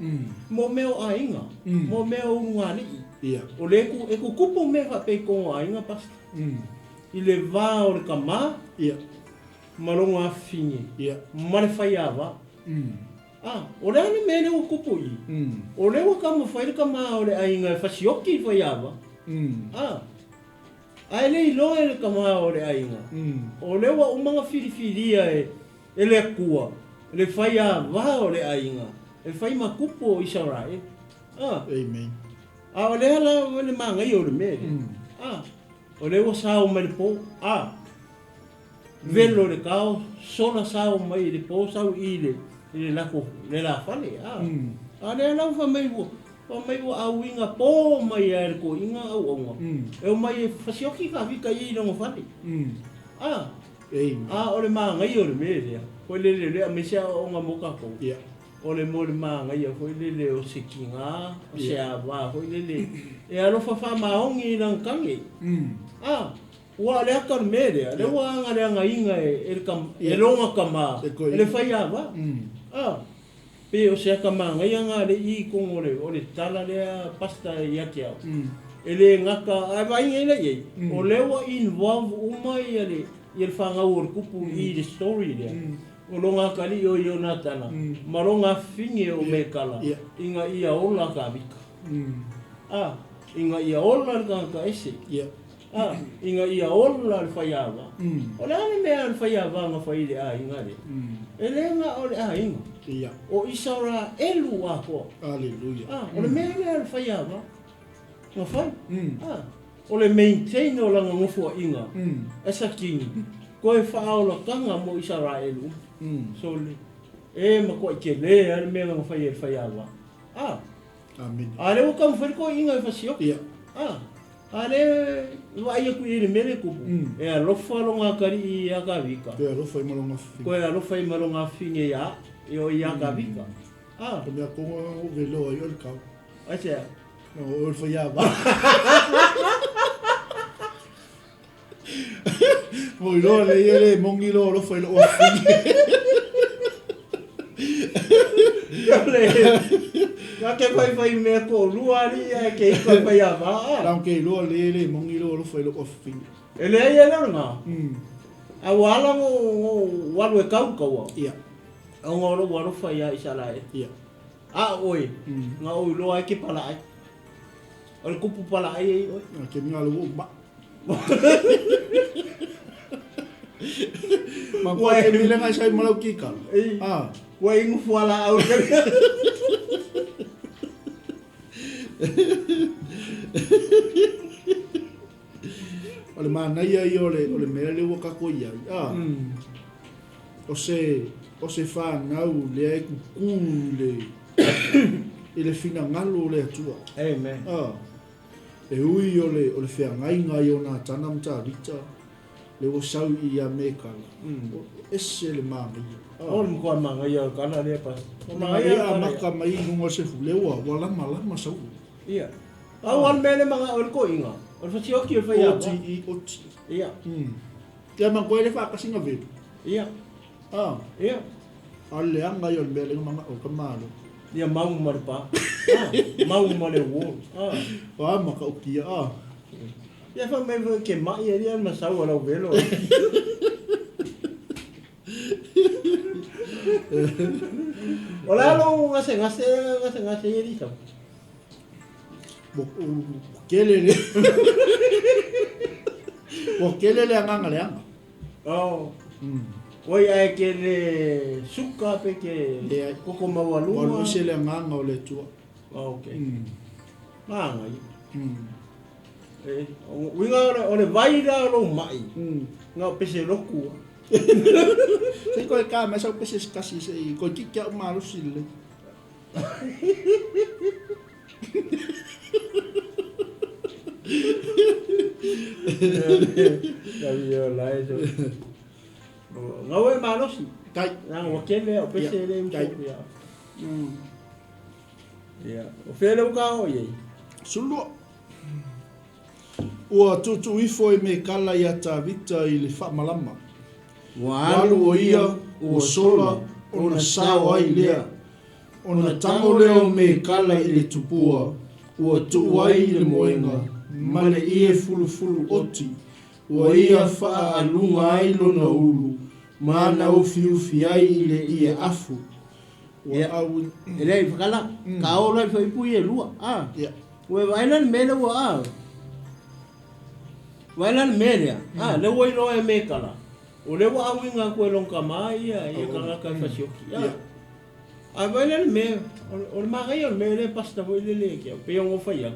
Mo meo a inga. Mo meo ngani. Ia. O le e ku kupu me whape ko a inga pasta. I le vā o le kama. Ia. Malonga fingi. Ia. Mare whai awa. O le ane mene o kupu i. O le wa kama whai kama o le a inga whasioki whai awa. Ai le loe le kama o le ainga. O le wa umanga whiriwhiria e le kua. Le whai a wā o le ainga. E whai makupo o Israel. Amen. O le ala o le mangai o le mere. O le wa sao mai le po. Velo le kao. Sola sao mai le po. Sao i le lako. Le la whale. Le ala ufa mai wo. O mai o au inga po mai e ko inga au onga. E o mai e whasioki ka vika i rongo whani. O le maa ngai o le mea. Koe le a mesea o ngā moka ko. O le mo le maa ngai a koe le o se kinga. O se a wā koe le. E alofa wha maongi i nang kange. Ua le aka le mea. Le ua anga le anga inga e longa kama. E le whai a wā. Pe o se aka mangai anga le I kongo o le tala lea pasta I ake au. E le ngaka, ai vai ngai lei ei. O lewa involve umai i le whangau o le kupu I le story lea. O longa kali o Ionatana. Ma longa finge o me kala. Inga ia ola ka vika. Inga ia ola ka ese. Inga ia ola le whai awa. O le ane mea le whai awa nga whai le a inga le. E le nga o le a inga. O Isara elu ako. Aleluia. O le mea lea le whai awa. Nga whai. O le maintain o langa ngofu a inga. Esa kingi. Koe whaola kanga mo Isara elu. So le. E ma koe ke le ane mea nga whai awa. Amen. A le o kam whai koe inga e whasioki. Ale vai ku ile mele ku. E alofa longa kari ia ka vika. Pe alofa I malonga fi. Ko alofa I malonga finge ya. Yo ia ka vika. Ko me ko o velo yo ka. Acha. No, o fa ya ba. Mo lo le ile mongi lo fa lo fi. Nga ke fai me ko lua ni ke ko fai ava. Lang ke lo le mongi lo fa lo fi. Ele ia nga. A wala ngo walu e kau kau. Ia. Ngo lo walu fai ia isala e. Ia. A oi. Nga oi lo ai ke pala ai. Ol kupu pala ai oi. Ke mi ngalo ba. Ma ko ke mi lenga sai malau kika. Wa ingu fuala au. Ole mana ia I ole mea le waka ko ia. O se fa ngau le ai ku le. Ile fina ngalo le atua. Amen. E ui ole fea ngai ngai ona tana mta rita. Le o sau I a mekala. Ese le mami. Ol mo manga ia kana le pas. Manga ia maka mai nunga se fulewa wala malama sau. Ia. Awan mele mga ol ko inga. Ol fa sioki ol fa ia. Oti. Ia. Ia man ko ele fa kasinga vel. Ia. Ia. Ale anga yo mele mga o kamalo. Ia mau marpa. Mau mole wo. Maka ukia. Ia fa me ke mai ia masau ala velo. Ola lo ngase ini sam. Kelele. Kelele anga le anga. Oi ai kele suka pe ke koko mawalu. Walu sele anga ole tua. Okay. Manga. Winga ole vai da lo mai. Nga pese loku. Sai ko ka ma sa pese kasi sai ko kikya malu sile. Ya lai so. Ngawe malos. Kai nang wakele o pese le kai. Ya. O fele u ka o ye. Sulu. Ua tutu ifo me kala ia ta vita I le fa malama. Walu o ia o sola ona sawa I lea. Ona tango leo me kala I le tupua. Ua tuwai le moenga. Male ie fulu oti. Ua ia faa alunga ai lona ulu. Mana ufi ai I le ia afu. Ua au. Ele fakala. Ka ola fa ipu ie lua. Ua vailan mele ua Wailan melia. Le wai no e mekala. O le wa awinga ko long kamai ia kanga ka fasioki. A wailan me o magai o mele pasta voi le ke pe ngo fa ia.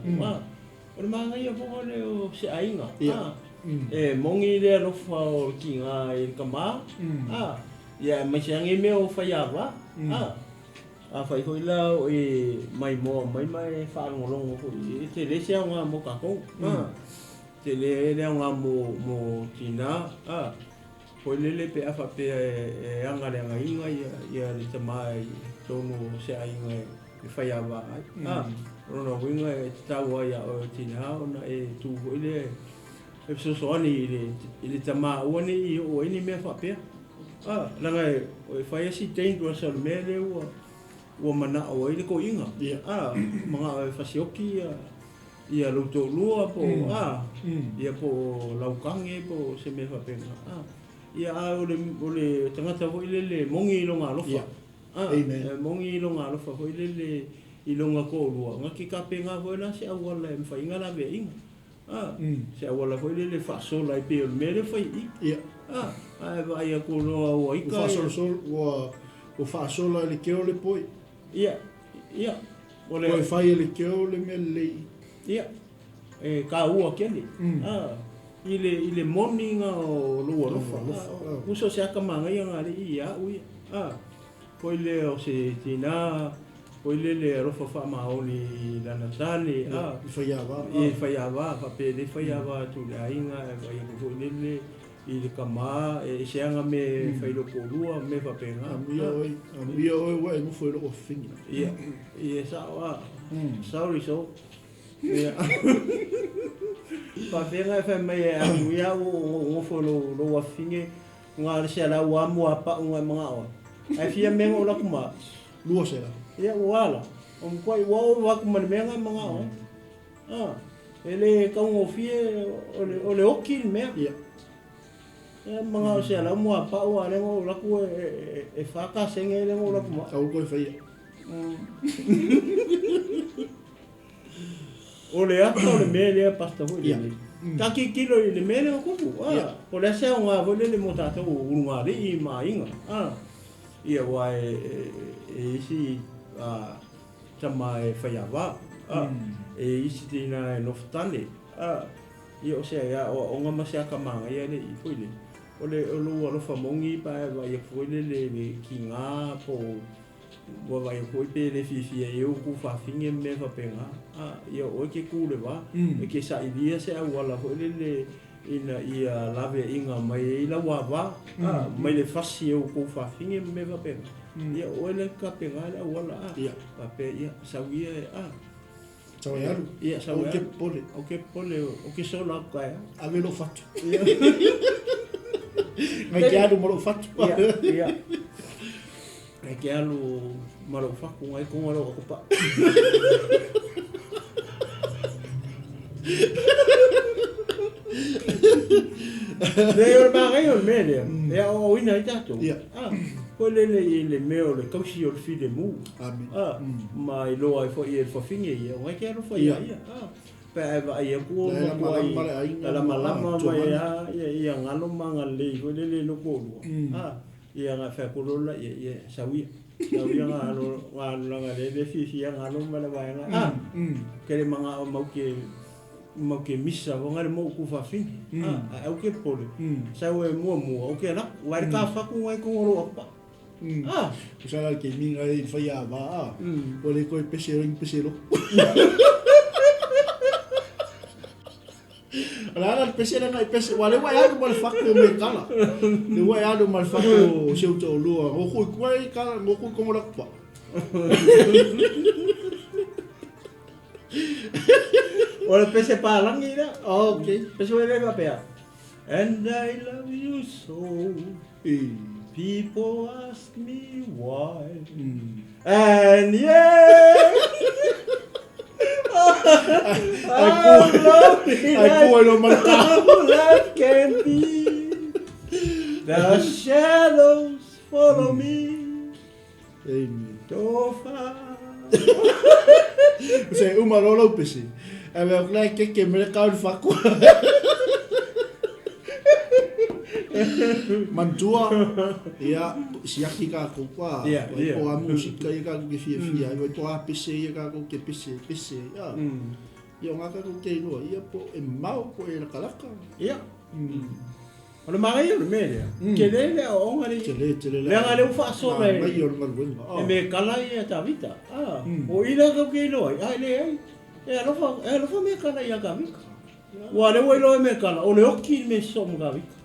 O magai o le o se ainga. E mongi le no fa o kinga I kama. Ia mai sangi me o fa ia wa. A fai hoi la o mai fa ngolong ko I te le sia nga mo ka ko. Te le nga mo tina foi le pe afa pe anga le nga inga ia le tamai tonu se ainga e fai ava no winga e tawa ia o tina ona e tu ile e so ani ile tama oni I o ini me fa pe langa e fai si tengo so me le o mana o ile ko inga mga fasioki ia lo to lua po ia po laukange po se me fa penga ia ole tangata ho ile mongi longa lofa mongi longa lofa ho ile I longa ko lua ngaki ka penga ho na se awala e fa inga la ve inga se awala ho ile fa so la pe me le fa ia vai a ko lo o ika fa so o fa so la le ke ole poi ia ole o fa ile ke ole me le Ia. Ka ua kele. Ile morning o lua lofa. Uso se aka manga ia ngare ia ui. Ko ile o se tina Koe lele rofa wha maoni lana tane. Whaiawa. E whaiawa, whapele whaiawa tu le ainga, e vai koe lele i le kama, e seanga me whairoko rua, me whapenga. Ia oi wa e ngufo e roko whingi. Ia sawa. Sorry so. Ia. Whapenga e whai mai e amuia o ngufo lo whingi. Ngā le sea lau amu a pa unga mga oa. Ai fia menga o laku maa. Lua sea. Ia wala. O mkwai wao waku mani menga mga oa. Ele kaungo fie o le oki ni mea. Ia. Mga o sea lau mua pa ua rengo o laku e whaka senge rengo o laku maa. Au koe whaia. O le ata o le mea lea pasta hui. Ia. Taki kilo i le mele o kupu. O le asea o ngā wole le mo tātou urunga ri i mā inga. Ia wa e isi tama e whaiawa. E isi tina e noftane. Ia o sea ia o ngā masea ka manga ia le i puile. O le lua lofa mongi pa e wa ia puile le ki ngā po wa vai ko pe le fifi e o ku fa finge me fa penga ia o ke ku le va e ke sa idia se wala ho le ina ia lave inga mai la wa va mai le fasi o ku fa finge me fa penga ia o le ka penga la wala ia pa pe ia sa ia sa ia ia sa o ke pole o ke so la ka a velo fatu mai ke adu mo fatu ia e ke alu maro whaku ngai ko maro ko pa. Nei o bagai o mele. E o ina i tato. Ko le meo le kausi o le fide mu. Ma i loa i fo i e whawhinge i o ngai ke alu whai ia. Pe e wa i e kua mo ai. La malama mai ia ngalo manga lei. Ko le loko lua. Ia ngā whakorola ia sawia. Sawia ngā langa le fifi ngā loma le waenga. Kere mga o mau ke misa o ngā le mau ku whawhingi. Au ke pole. Sau e mua o ke ana. Waere ka whaku ngai kongoro apa. Kusala ke minga i whaiawa. O le koe pese ring pese ro. Ala pese na pese wale wa ya mo le faku me kala. Le wa ya do mal faku se uto lua. O ko kwai kala mo ko como la pa. Wale pese pa langi da. Okay. Pese wale pa pe. And I love you so. People ask me why. And yeah. Life can be. The shadows follow me. So far. Say umarolo pesi. E me o que me ka faku. Mantua ia siaki ka ko kwa o a musika ia ka ke fia ia to a pese ia ka ko ke pese ia ia nga ka ko ke no ia po e mau ko e kalaka ia ona mai o mele ke le o ngari le nga le fa so le mai o ngal e me kala ia ta vita o ila ka ke no ai le e lo fa me kala ia ka vika wa le lo me kala o le oki me so mga vika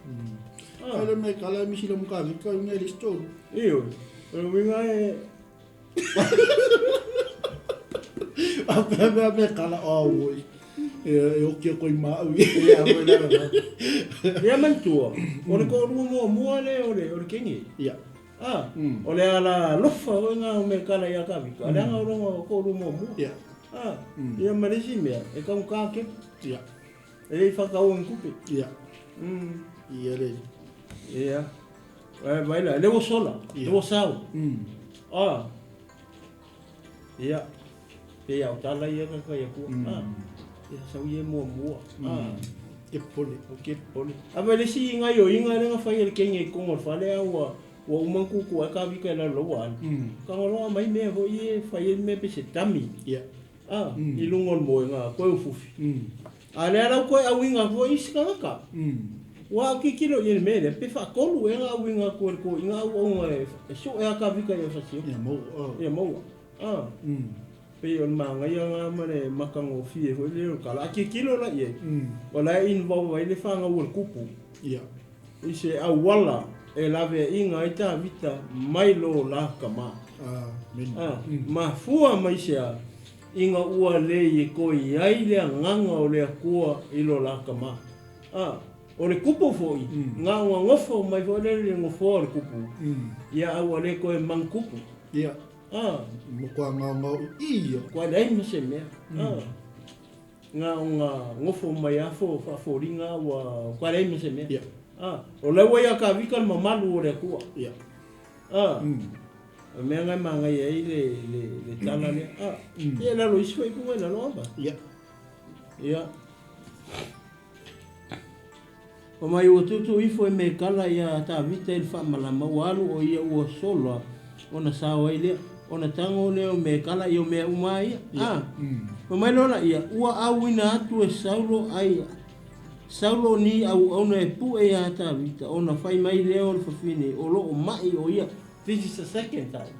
Ele me kala mi sila muka mi ka unga listo. Iyo. Pero winga e a me kala o e o que ko ma ui. Ia mantua. O le ko mo le o le kengi. Ia. O le ala lofa winga me kala ia ka vi. Ala nga ro ko mo. Ia. Ia marisi me e ka un ka ke. Ia. E fa ka un kupe. Ia. Ia le. Ia. Vai lá, levou sola, levou sal. Ia. Pe au tala ia ka ia ku. Ia sau ia mua. Ke pole. Ke pole. Ava le si inga yo inga nga fai le kengi ko fale au wa umanku ku ka vi ka la loan. Ka ngolo mai me ho ie fai me pe se tami. Ia. I lungon mo nga ko fufi. Ale ala ko au inga vo iska ka. Wa ki kilo ye me pe fa kolu e nga winga ko inga o e so e ka vika ye fa si ya mo e mo pe on mangai nga mane makango fie ho le kala ki kilo la ye o la involve vai le fanga o kupu ia ise a wala e lave inga ita vita mai lo la kama ma fua mai sia inga ua le i ko ai le nganga o le kua ilo la kama o le kupu foi nga ngofo mai vo le ngofo o le kupu ia a le ko mang kupu ia mo kwa nga ia kwa dai mo se me nga ngofo mai afo fa foringa wa kwa dai mo se me ia o le wa ka vika mamalu o le kua ia me nga manga ye le tala le ia la lo iso i ku na no ba ia o mai o tutu ifo e me kala ia ta vita il fa malama walu o ia o solo ona sa o ile ona tango le o me kala i o me umai o mai lola ia ua awina atu e saulo ni au ona e pu e ia ta vita ona fai mai le o fafine o lo o mai o ia this is the second time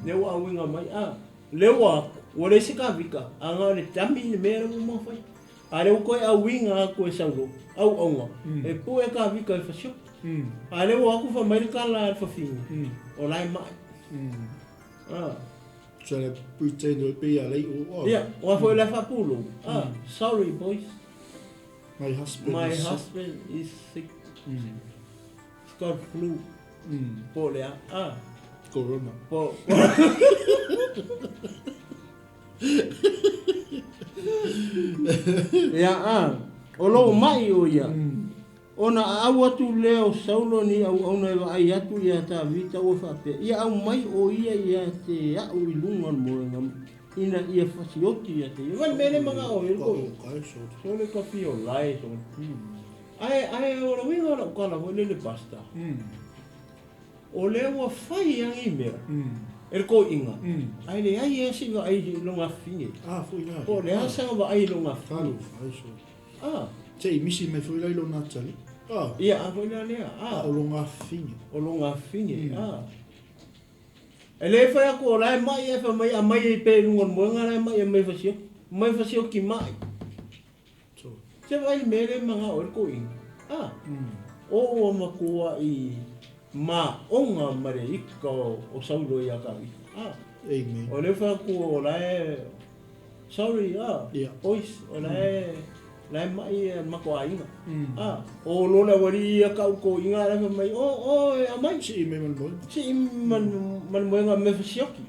le ua awinga mai le ua o le sika vika anga le tami ni mera mo fai ale o koe awinga ko e saulo au onga e pu e ka vika e fasio ale o aku fa mai kala fafine o lai mai so le pretend o pe ale o yeah o foi la fa pulo sorry boys my husband is sick it's got flu po le corona po ya o lo mai o ya ona au atu leo saulo ni au ona ai atu ia ta vita o fa pe ia au mai o ia te au i lunga mo ina ia fasioti ia te vai mele manga o ko so le kafi o lai so ai o lo winga o kala o le pasta o le o fai ang imera ko inga ai le ai ese va ai longa finge foi na o le asa va ai longa finge sei misi me foi lai lo natali ia a foi na lea o longa finge ele foi ko lai mai e fa mai a mai pe ngon mo ngara mai mai fasio ki mai so se vai mere manga o ko in o makua i ma onga mare iko o saulo ia ka amen o le fa ko lai sorry boys o lai mai mako ainga o lo la wari ka ko inga la mai o mai si me man mo nga me fasioki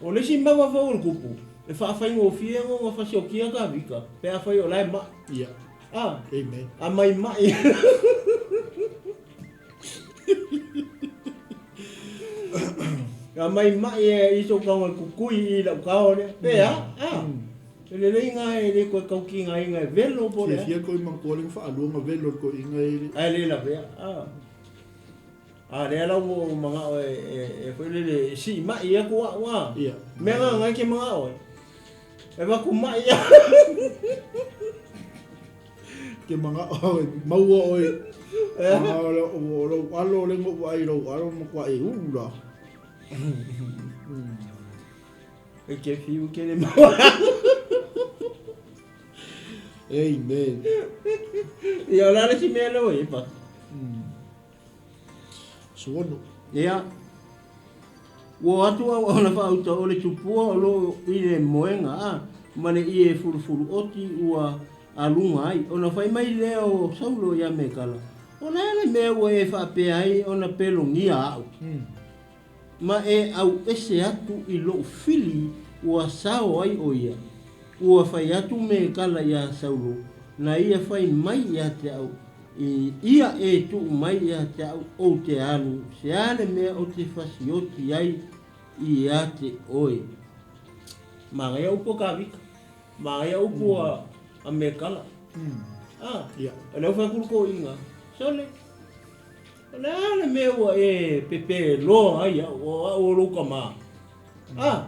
o le si ma va fa o kupu e fa ngo fie ngo fa sioki ka vika pe a fa o lai ma amen a mai a mai e iso ka ngo kukui la ka o le pe le inga e le ko kauki inga velo po le fia ko man ko le fa alunga velo ko inga ai le la vea le la o manga e foi le si mai e ko wa me nga ke manga o e va ku mai ke manga o mau o alo le ngo ai ro aro mo kwa e ula e ke fiu ke le mau amen e ora le si me lo e pa suono ia wo atu ona fa auto o le tupua o lo i le moenga mane i e furu oti ua alunga ai ona fai mai leo saulo ia me kala ona le me wo e fa pe ai ona pelo ngia au ma e au ese atu i lo fili ua sao ai o ia ua fai atu me kala ia saulo na ia fai mai ia te au ia e tu mai ia te au o te alu se ale me o te fasioti ai ia te oe ma ia upo ka vika ma ia upo a me kala ia ele fa ko inga sole le me o e pepe lo ai o lo kama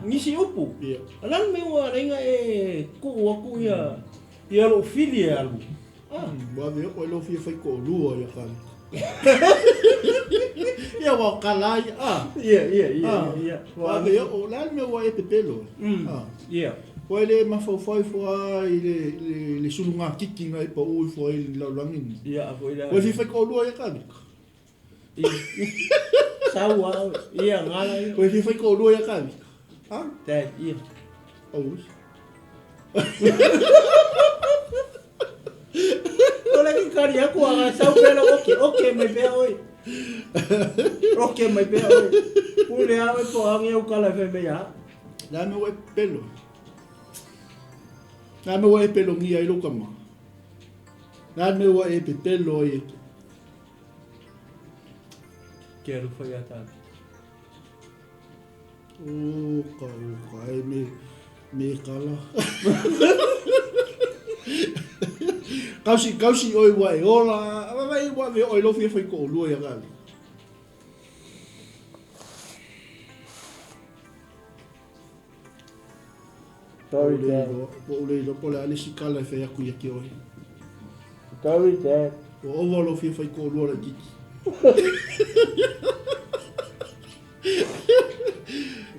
nisi upu ala me o inga e ku ku ia lo filia alu wa ve o lo fi fa ko lu ya ka Ia wa kalai Ia. Wa me o la me wa e pepelo. Ia. Wa le mafofoi fo le sulunga kiki ngai pa ui fo i laulangin. Ia fo ila. Wa fi fa ko lua ia kami. Sawa ia ngala ia. Wa fi fa ko lua ia kami. Ha? Dad, ia. Oh. Ola ki kari aku anga sau pela oke mai pea oi. Oke mai pea oi. Pule ave po angi au kala fe me ya. La me wa pelo. La me wa pelo ngi ai lo kama. La me wa e pelo i. Quero foi a tarde. O kai me kala. Kausi oi wa e ola. Vai wa me oi lo fi foi ko lu ya ga. Sorry, Dad. Ole lo pola ali si kala fe aku ya ki oi. Sorry, Dad. O wa lo fi foi ko lu la ki.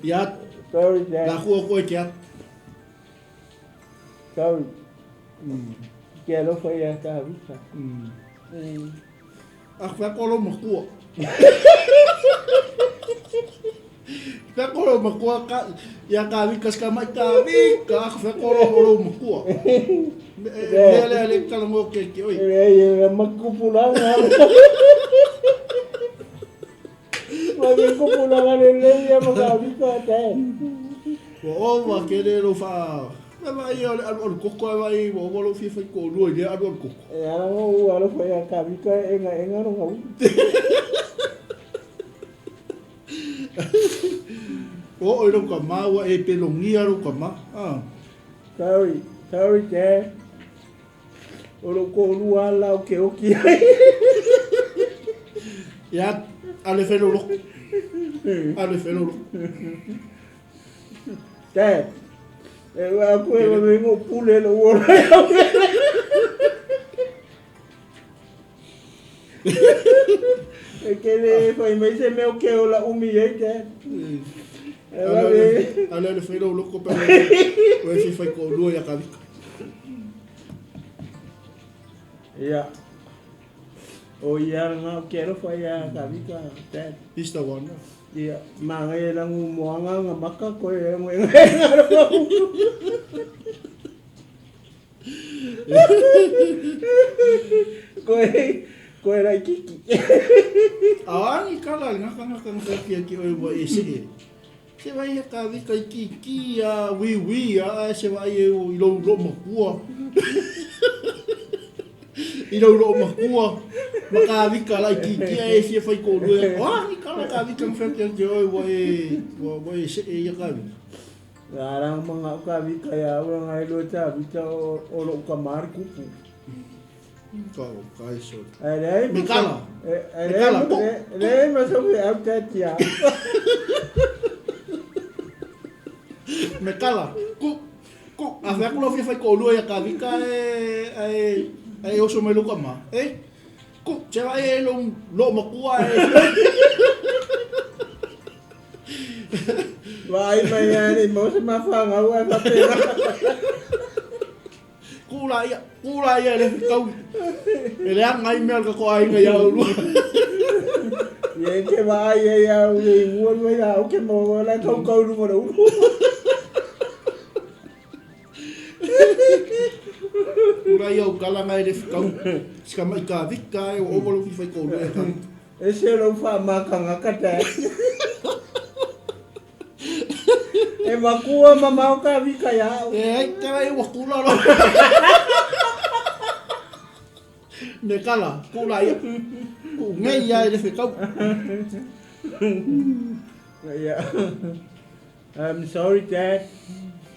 Ya. Sorry, Dad. La ko ko ki ya. Sorry. Quero foi a tarde. Fa ko lo mo ko. Fa ko lo mo ko ka ya ka vi kas ka mai ka vi ka fa ko lo mo ko. Le ka lo ke ki oi. Ia makupulanga. Makupulanga le ia makavika Dad. O wa ke le lo fa. Vai al coco vai o lo fi ko lu ile al coco. Era o alo foi a kavika enga no ngau. O ilo ka ma wa e pelongia ro ka ma. Sorry, Dad. O lo ko lu ala o ke oki. Ya, ale felo lo. Ale felo lo. Dad. Aku yang menengok pule lo orang. Kele foi mai se meu que o la umi Dad. Ale felo lo ko pa. O fi fai ko lu ya ka vi. Ya. O ia nga quero foi a kavika Dad. Pista one. Ia, mangai lang umuanga nga maka ko e nga. Ko era kiki. Ni kala nga ki oi wa ese. Se vai ka vi ka kiki a wi se vai o lo mo kua. Ilo lo mo kua. Maka vi ka la kiki e se fai ko lu. Ni kala ka vi kan fa ki oi wa ese e ya ka vi. Larang mga kavi kaya orang ay lo ta bita o lo kamar kupu. Kau kai so. Mikala. Masuk ke update ya. Mikala. Ku afek lo fi fai ko lu ya ka vi ka e o so me lu kama. Ku cheva e lo makua e. Vai mai mo se mafanga wa papera. Kula ya le kau. Ele ngai mel ka ko ai ngai au lu. Ye ke vai ya le wo lo ya o ke mo la kau lu mo lu. Kula ya o kala ngai le kau. Ska mai ka vika e o lo fi fai ko lu e ka. Ese lo fa makanga kata. E makua mamau ka vika ya. Tera e wakula lo. Me kala, kula ya. Ngai ya le fi kau. Yeah. I'm sorry, Dad.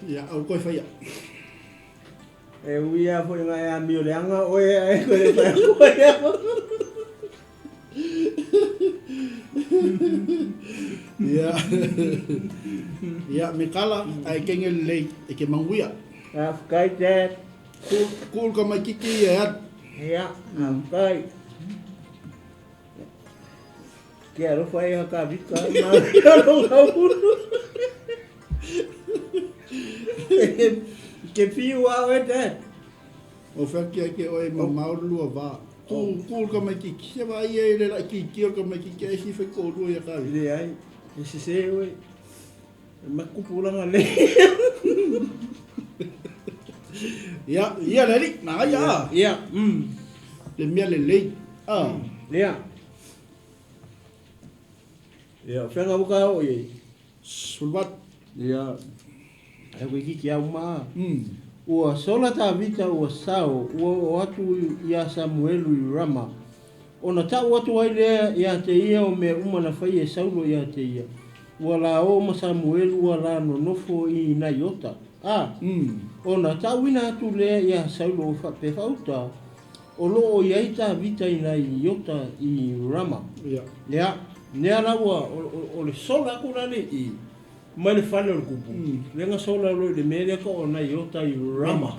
Ya, au koi fai ya. E uia foi ngai a miuleanga o e ko le fa ko ya. Ya, me kala ai kenge le e ke manguia. Afkai Dad. Kul ka mai kiki ya. Ya, afkai. Quero foi a cavica, mas eu não vou. Que fio a é O fa ke o e mau lua va. Ku ka mai ki ki va ia le la ki ka mai ki si fa ko lua ia ka. Ile ai, esse seu ma kupulanga le. Ya, ia le na ya. Ya, Le mia le. Ah. Ya. Ya, fenga buka o ye. Sulbat. Ya. Ai ko ki ya uma. Ua sola ta vita ua sao ua atu ia Samuelu i Rama. Ona ta atu ai lea ia te ia o me umana fai e saulo ia te ia. Ua la o ma Samuelu ua la no nofo i na iota. Ona ta wina atu lea ia saulo o pe fauta. O lo o iai ta vita i na iota i Rama. Ya. Nea la ua o le sola kuna le i. Mai le fale o le kupu. Lenga sola lo le mele ko o na iota i Rama.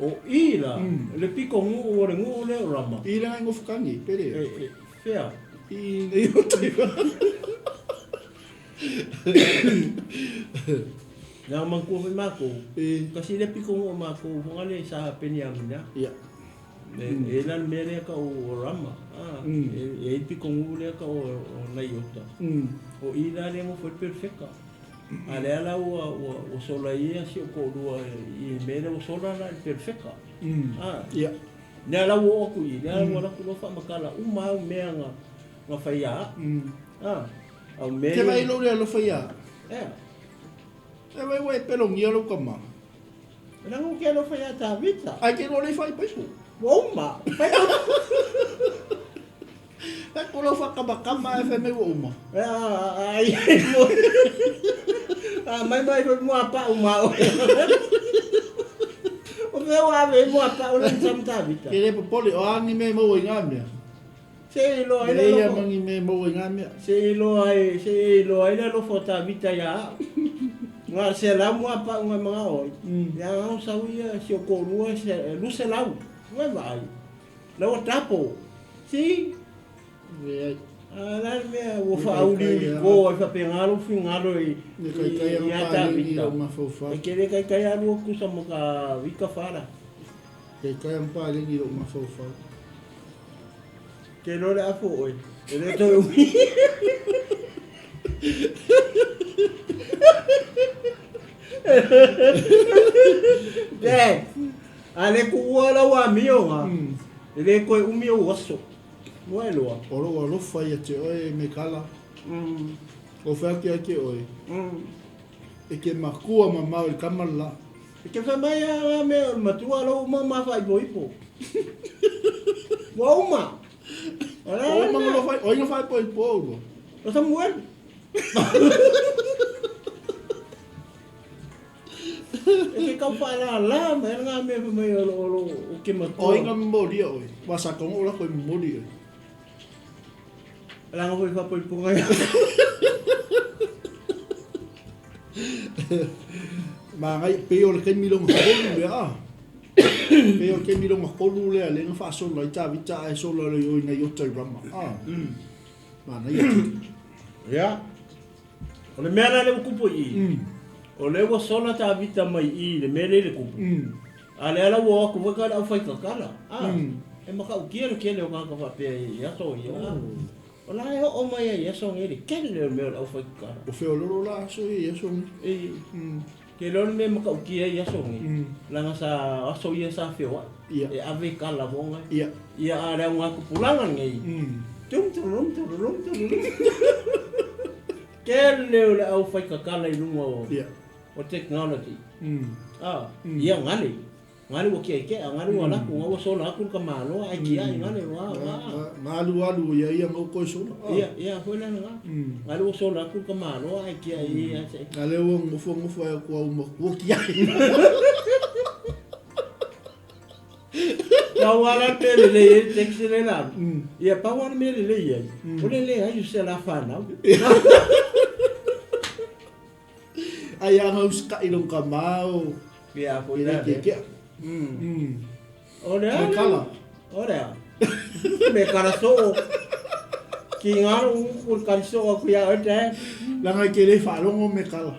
O ila, le piko ngu o le ngu o le Rama. Ila ngai ngofukangi, pere. Fea. I na iota i Rama. Nga mangkua fai mako. Kasi le piko ngu o mako, hunga le saha peni amina. Ia. E la le mele ka o Rama. E piko ngu le ka o na iota. O ila le ngu fai perfecta. Ale ala o sola ia si o ko lua I mele o sola la perfecta. Ia. Ne ala o ku I, ne ala o ku fa makala uma o mea nga faia. Au mele. Te vai lo le faia. Te vai wai pelo ngia lo kama. Na ngo ke lo faia ta vita. Ai ke lo le fai peso. Uma. Ta ko lo fa kama e fe me uma. Ai. Mai mo apa uma. O meu ave mo apa o le samta vita. Ke le popoli o ani me mo ngamia. Se lo ai le ia mangi me mo ngamia. Se lo ai lo fota vita ya. Nga se la mo apa nga mga oi. Ya nga sa uia si o ko lua se lu se lau. Nga vai. Lo tapo. Si. Ala me o fa uli ko fa pengalo fingalo I ata vita ma fofa. E kere kai alu ku sa mo ka vika fara. Kai ampa le ni ma fofa. Ke lo le afo oi. Ele to ale ku wala wa mio nga. Ele ko umio waso. Moeloa. Oro lo fai te oi me kala. O fa ke oi. E ke makua mama o kamala. E ke fa mai a me matua lo mama fai boipo. Wa uma. O mama lo fai, oi no fai po. O Samuel. E ke kau fala la me nga me o ke matua. Oi ngam modi oi. Wasa ko o la ko modi oi. Lang ko fa po nga. Ma ngai peo le milong holu le a. Peo ke milong holu le le fa so lo ta vita e so lo yo na yo tai rama. Ma na ya. Ya. O le mea le kupu I. O le wa sona ta vita mai I le mele le kupu. Ale ala wo ku ka au fai kakala. E maka u kiero ke le o ka fa pe ya so ya. O la o mai ya so ngeli ke le me au fai kakala. O fe o lo la so ya so. Ke lo me maka u kia ya so ngi. La nga sa aso ya sa fe wa. E ave kala bonga. Ia. Ia ala nga ku pulangan ngai. Tum. Kele o le au fai kakala I lunga o technology. Ia ngale. Ngale wo kia ke ngale wo la ku ngo so la ku ka malo ai kia ngale wa. Malu ia ngo ko so. Ia ko na nga. Ngale wo so la ku ka malo ai kia ia. Ngale wo ngofo ko wo kia. Ya wala pele le texile la. Ia pa wan mele le ia. O le ai se la fa na. Ai anga uska ilong kamao. Ia ko ina ke. Ora. Me kala. Ora. Me kala so. ngaro o kaliso o kuya o te. Langa ke le whalongo me kala.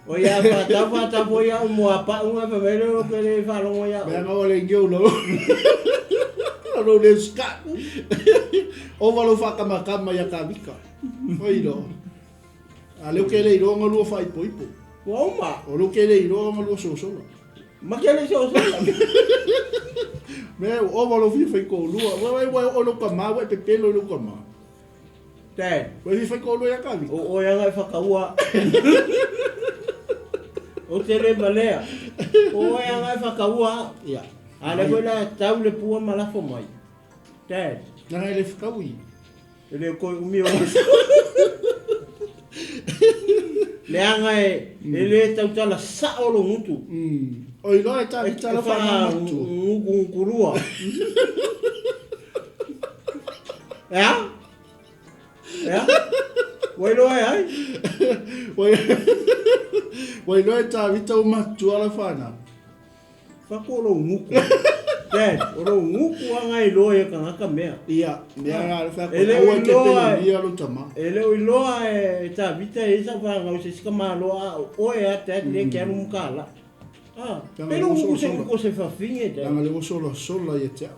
O ia fata po ia o mua pa unga pa vele o ke le whalongo ia. Mea ngau le ngeu lo. Lo le ska. O walo whakamakama ia ka vika. Oi lo. A leo ke le ironga lua whai poipo. Wauma. O leo ke le ironga lua sosola. Ma ke le sosola. Mea o walo whai ko lua. Wai o lo ka maa, wai pepelo lo ka maa. Te. Wai whai ko lua ia ka vika. O ia ngai whakaua. O te le malea. O ia ngai whakaua. Ia. Ale koe la tau le pua malafo mai. Te. Nanga le whakaui. Le koe umi o le anga le tau tala sa o lo mutu. Oi loa ta tala whanga mutu. Ngu kurua. Ea? Ea? Wai loa ai? Wai loa ta vita umatu ala whana. Whako lo nguku. Dad, o lo nguku anga i loa e kangaka mea. Ia, mea ngā whako. Ele Aua o ke loa pena ia lo tama. Ele o loa e ta vita e sa whanga o se sika maa loa o e a te le ke anu mukala. Pero nguku se nguku se whawhinge te. Langa le o sola ia tea.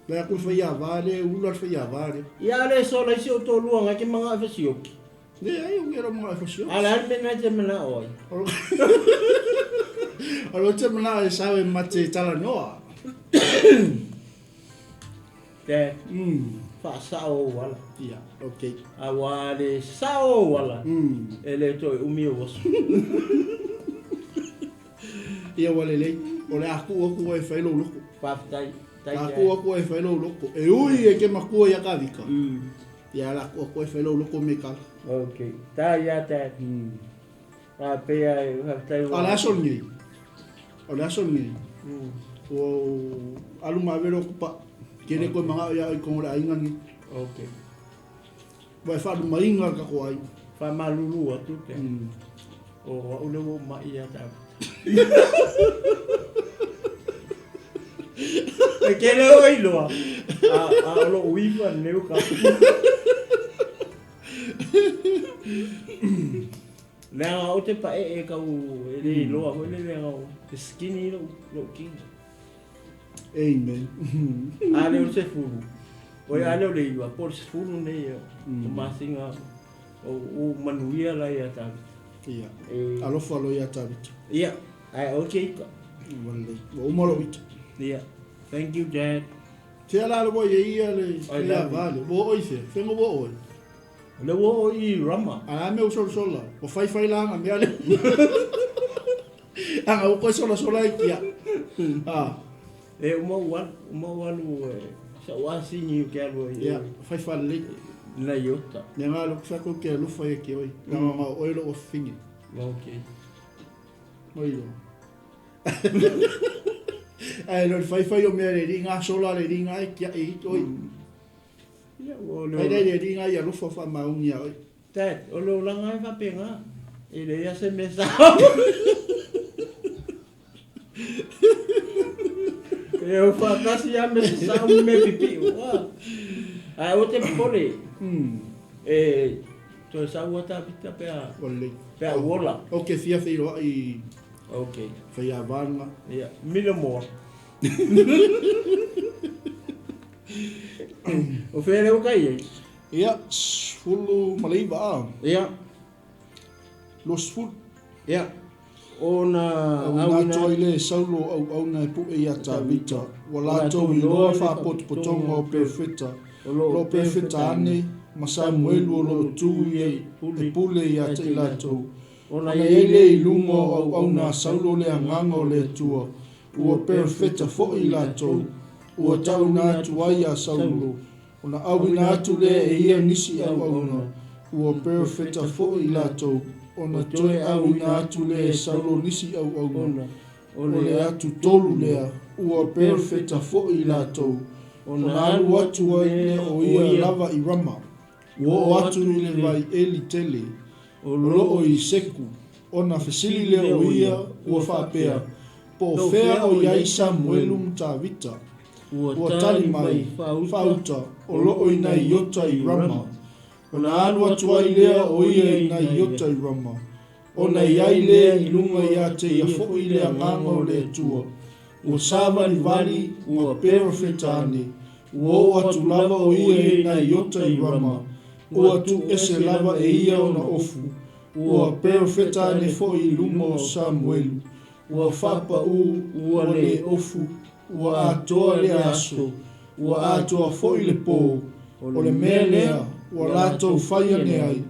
Lea kui whai a vare, ular whai a vare. Ia le sola isi o tō luanga ke mga e whasioki. Lea ai o ngera mga e whasio. Ala ari mena te mena oi. Alo te mana e sawe mate tala noa. Te. Wha sao wala. Ia, okei. Awa le sao wala. Ele toi umi o wasu. Ia wale lei. O le aku e whailo loko. Whaftai. Aku e whailo loko. E ui e ke makua ia ka vika. Ia la aku e whailo loko me kala. Okay. Tā ia te. Pea e whaftai wala. Ala aso ngiri. Ole aso ngiri. O alu mawero kupa. Kene koe mga ia i kongore aingangi. Okay. Vai whalu mainga ka ko ai. Wha malulu atu te. O ule wo mai ia tā. E kere o iloa. A olo uiwa neu ka. Lea o te pae e kau e le iloa. Hoi le lea o te skinny lo king. Amen. Ale o se furu. Oi ale o le iwa. Por se furu nei o masinga o manuia la ia tā. Ia. Alofa alo ia tāwita. Ia. Ai o ke ika. Wale. O umaro wita. Ia. Thank you, Dad. Te ala ala boia ia le ia vale. Wo oi se. Whenga wo oi. Le wo I rama. Ana me o sola. O whai langa me ale. Anga o koe sola i kia. E uma wanu sa wasi ni ke alo ia. Whai le. Na yota. Ne ngā lo whako ke lufa e ke oi. Nga ma oilo o whingi. Okay. Oilo. Ai no whai o mea le ringa sola le ringa e kia e oi. Ia o lo. Ai le ringa ia lufa wha maungia oi. Dad, o lo langa e whapenga. E le ia se mesa. E o whakasi a mesa me pipi. Ai o te pole. E to sa wata pita pea. Wale. Pea wola. O ke fia whiro i Okay. whai a vanga. Ia, mila more. O where o kai e? Ia, fulu maleiba a. Ia. Los ful. Ia. Ona Au nga toi le saulo au na pu e ia ta vita. Wala tau i loa wha potonga o perfecta. Lo perfecta ane. Masa muelu o lo tu e pule i ata i latou. Ona ele i lungo au na saulo le angango le tua. Ua perfecta fo i latou. Ua tau na atu ai a saulo. Ona au na atu le e ia nisi au na. Ua perfecta fo i latou. Ona toe au na atu le saulo nisi au na. O le atu tolu lea. Ua perfecta fo i latou. Ona alu atu ai le o ia lava i rama. Ua atu i le vai eli tele. O loo i seku. Ona fesili le o ia ua whapea. Po fea o iai Samuelu mta vita. ua tali mai whauta o loo ina iota I rama. O na alu atua I lea o ia ina iota I rama. O na iai lea I lunga ia te ia fo I lea nganga o lea tua. Ua sava ni vali ua perfetani. Ua o atu lava o ia ina iota I rama. Ua atu ese lava e ia o na ofu. Ua perfetani fo I lunga o Samuelu. Ua whapa ua le ofu. Ua atoa le aso. Ua atoa fo I le pō. O le mea lea, ua lātou whaia ne ai.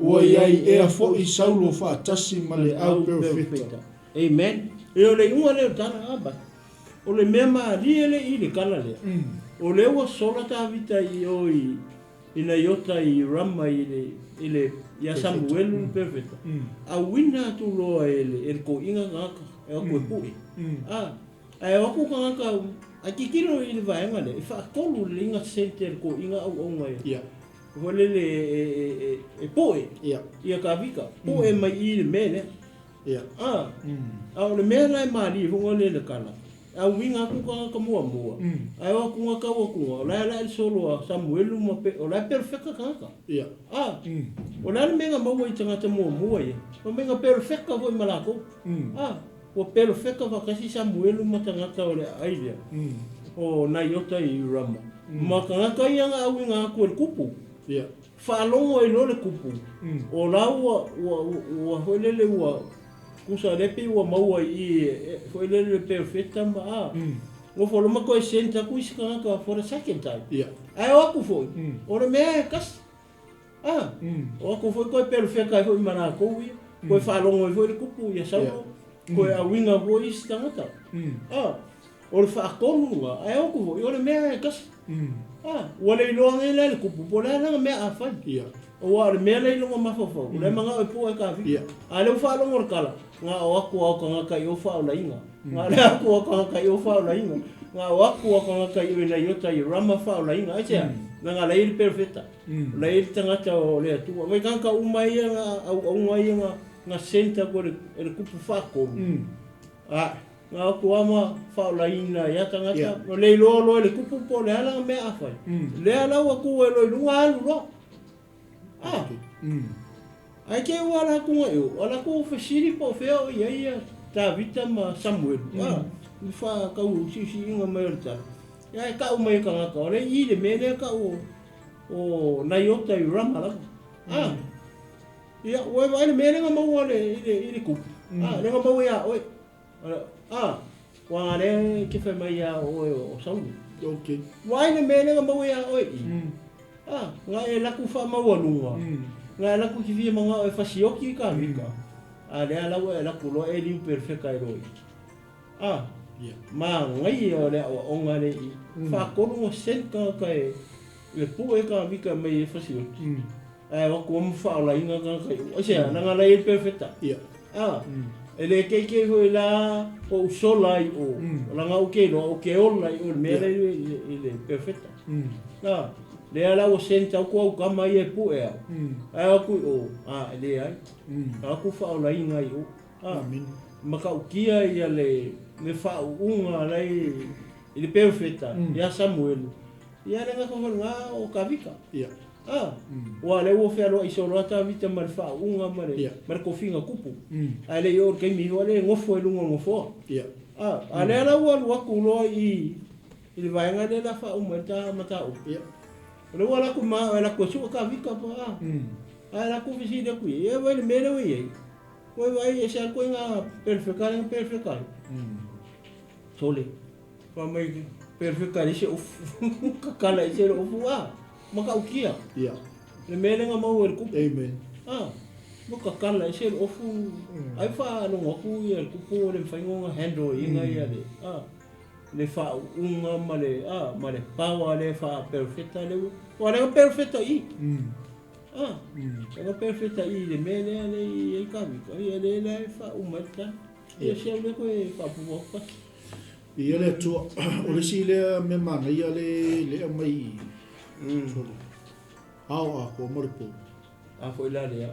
Ua iai ea fo I saulo whaatasi ma le au perfecta. Amen. E o le unga leo tana aba. O le mea maa riele I le kala lea. O le ua sola ta vita I oi. Ina iota I rama I le ia Samuelu perfecta. A wina tu loa ele ko inga ngaka. E o koe pui. Ai o ku ngaka. A kikiro I le vaenga le. Fa kolu le inga sente ko inga au ngai. Ia. Vole le poe. Ia. Ia ka vika. Poe mai I le mele. Ia. Au le mele lai mali vongo le kala. Au winga ku ka mua. Ai o ku ka o ku. La solo a Samuelu mo pe. O la perfecta ka. Ia. O la menga mo I tanga mua ye. O menga perfecta vo malako. O perfecta va kasi Samuelu mo tanga o le aile. O na iota I rama. Ma ka ia nga winga ku kupu. Ia. Whaalongo I lo le kupu. O la ua hoelele ua kusa lepe ua maua I hoelele le perfecta ma Ngo whaloma koe senta ku isi ka for the second time. Ia. Ai o aku foi. O le mea kas. O aku foi koe perfecta I foi mana kou ia. Koe whaalongo I foi le kupu ia saulo. Koe a winga vo isi tangata. O le whaakonu ai o aku foi. O le mea kas. Ua le iloa ngai le kupu po le langa mea awhai. Ia. O wa le mea le ilonga mawhawhau. Le manga o po e ka vi. A le whaalongo re kala. Nga o aku au ka ngaka I o whao la inga. Nga le aku au ka ngaka I o whao la inga. Nga o aku au ka ngaka I o ina iota I rama whao la inga. Aisea, nga la ili perfecta. La ili tangata o le atua. Mai kanka umai nga nga senta ko le kupu whako. Nga aku ama whao la ina ia tangata. Le ilo le kupu po le halanga mea awhai. Le alau aku e lo ilunga alu lo. Ai ke wala ku ngau, ala ku fasiri po feo ia ta vita ma Samuel. Ni fa ka u si inga merta. Ya ka u mai ka ngaka, le I le mele ka o na iota I rama la. Ya we vai le mele nga mau le ku. Le nga mau ya oi. Wa le ke fa mai ya o Samuel. Okay. Wai le mele nga mau ya oi. Nga e la ku fa mau lunga. Nga la ku ki manga e fasioki ka vika. Le ala e la ku lo e liu perfecta I roi. Ma ngai o le o nga le I. Fa kono mo sen ka e le pu e ka vika mai e fasioki. Wa ku mo fa la inga ka kai. O sea, nga la e perfecta. Ele ke ho la o sola I o. La nga o ke no o ke o la I o me le perfecta. Le ala o senta ko au kama I e pu e. Ai aku o le ai. Aku fa o la inga I o. Maka o kia ia le fa unga lai le perfecta. Ia Samuel. Ia le ngaka nga o kavika. Ia. Wa le o fe alo I so rata vita mar fa unga mare. Mar ko finga kupu. Ai le yo ke mi wale ngofo e lunga ngofo. Ia. Ale ala wa aku lo I le vaenga le la fa umata mata o. Ia. Le wala ku ma la ko su ka vika pa. La ku visi de ku e wa le mele we. Ko vai e sa ko nga perfecta. Sole. Pa mai perfecta le se ka kala se o fu maka o kia. Ia. Le mele nga mau ku. Amen. Mo ka kala se o fu. Ai fa no ku ia ku po le fa nga handle inga ia le. Le fa unga male pawa le fa perfecta le wala perfecta I le perfecta I le mele le I kavi ko le fa umata e se le ko e fa pu pa Ia le tu o le si le me mana ia le mai au ko mo po foi la le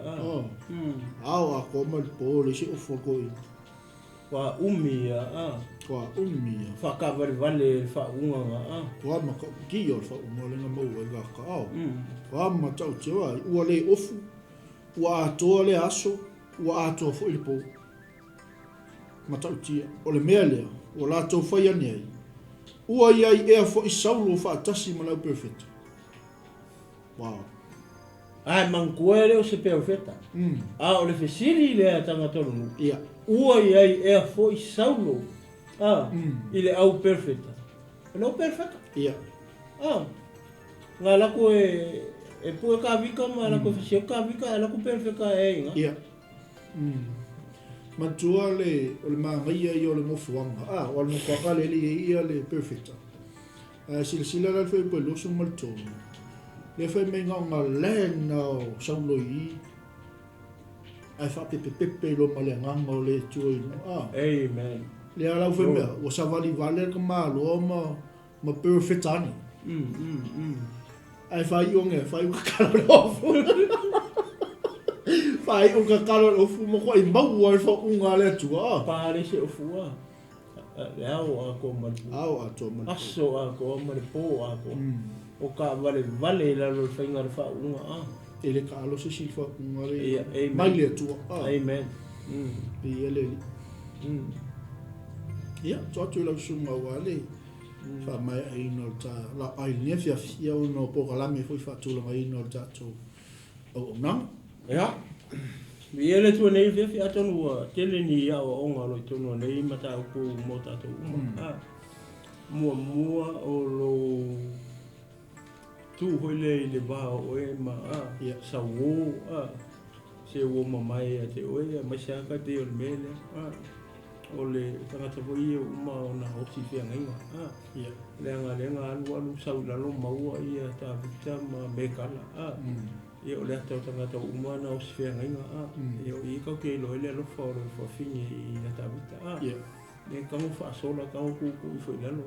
au ko mo po le si o fo ko Kwa umi Kwa umi. Whakawale whaunga Kwa maka ki o whaumolenga mau e ngaka au. Kwa matau te wai. Ua le ofu. Ua atoa le aso. Ua atoa fo ili pou. Matau tia. O le mea lea. O la tau whai ane ai. Ua iai ea fo i saulo whaatasi manau perfect. Wow. Ai mangkue leo se perfecta. O le fesiri le tanga tonu. Ia. Ua iai ea fo i saulo. Ile au perfecta. No perfecta. Ia. Ngā lako e pua ka vika ma lako fesio ka vika lako perfecta e inga. Ia. Matua le o le mangaia i o le ngofuanga. O le ngofuanga le ia le perfecta. Sila la fai po loso maltonu. Le fai me ngā lena o saulo i. Ai fa pepe lo male nganga o le tui. Amen. Le ala fai mea. O sa vali vale ka malo ma perfecta ni. Ai fai o nge, fai o kakalo lofu. Fai o kakalo lofu mo ko i mau ai fa unga le tua. Pare se o fua. Le au a ko malipu. Au a to malipu. Aso a ko malipu a ko. O ka vale la lo fai ngar fa unga ele ka alo se silfa unga le mai le tua. Amen. Pe ele. Ia, tu la sunga wale. Fa mai ai no ta la ai ne fia no po la me foi fa tu la mai no ta to. O na. Ja. Wie ele tu nei ve fia tonu tele ni ya o nga lo tonu nei mata ku mota to mua o lo tu hole le ba o e ma sa wo se wo mamai te o e ma sha ka te o mele o le tanga te voi o ma ona o si fia ngai le nga alu sa la lo mau ia ta vita ma me kala ia o le atau tangata umana o si fia ngai ia o i kau ke lo ele lo fa o fini i na ta vita le kamu fa sola kamu ku i foi lalo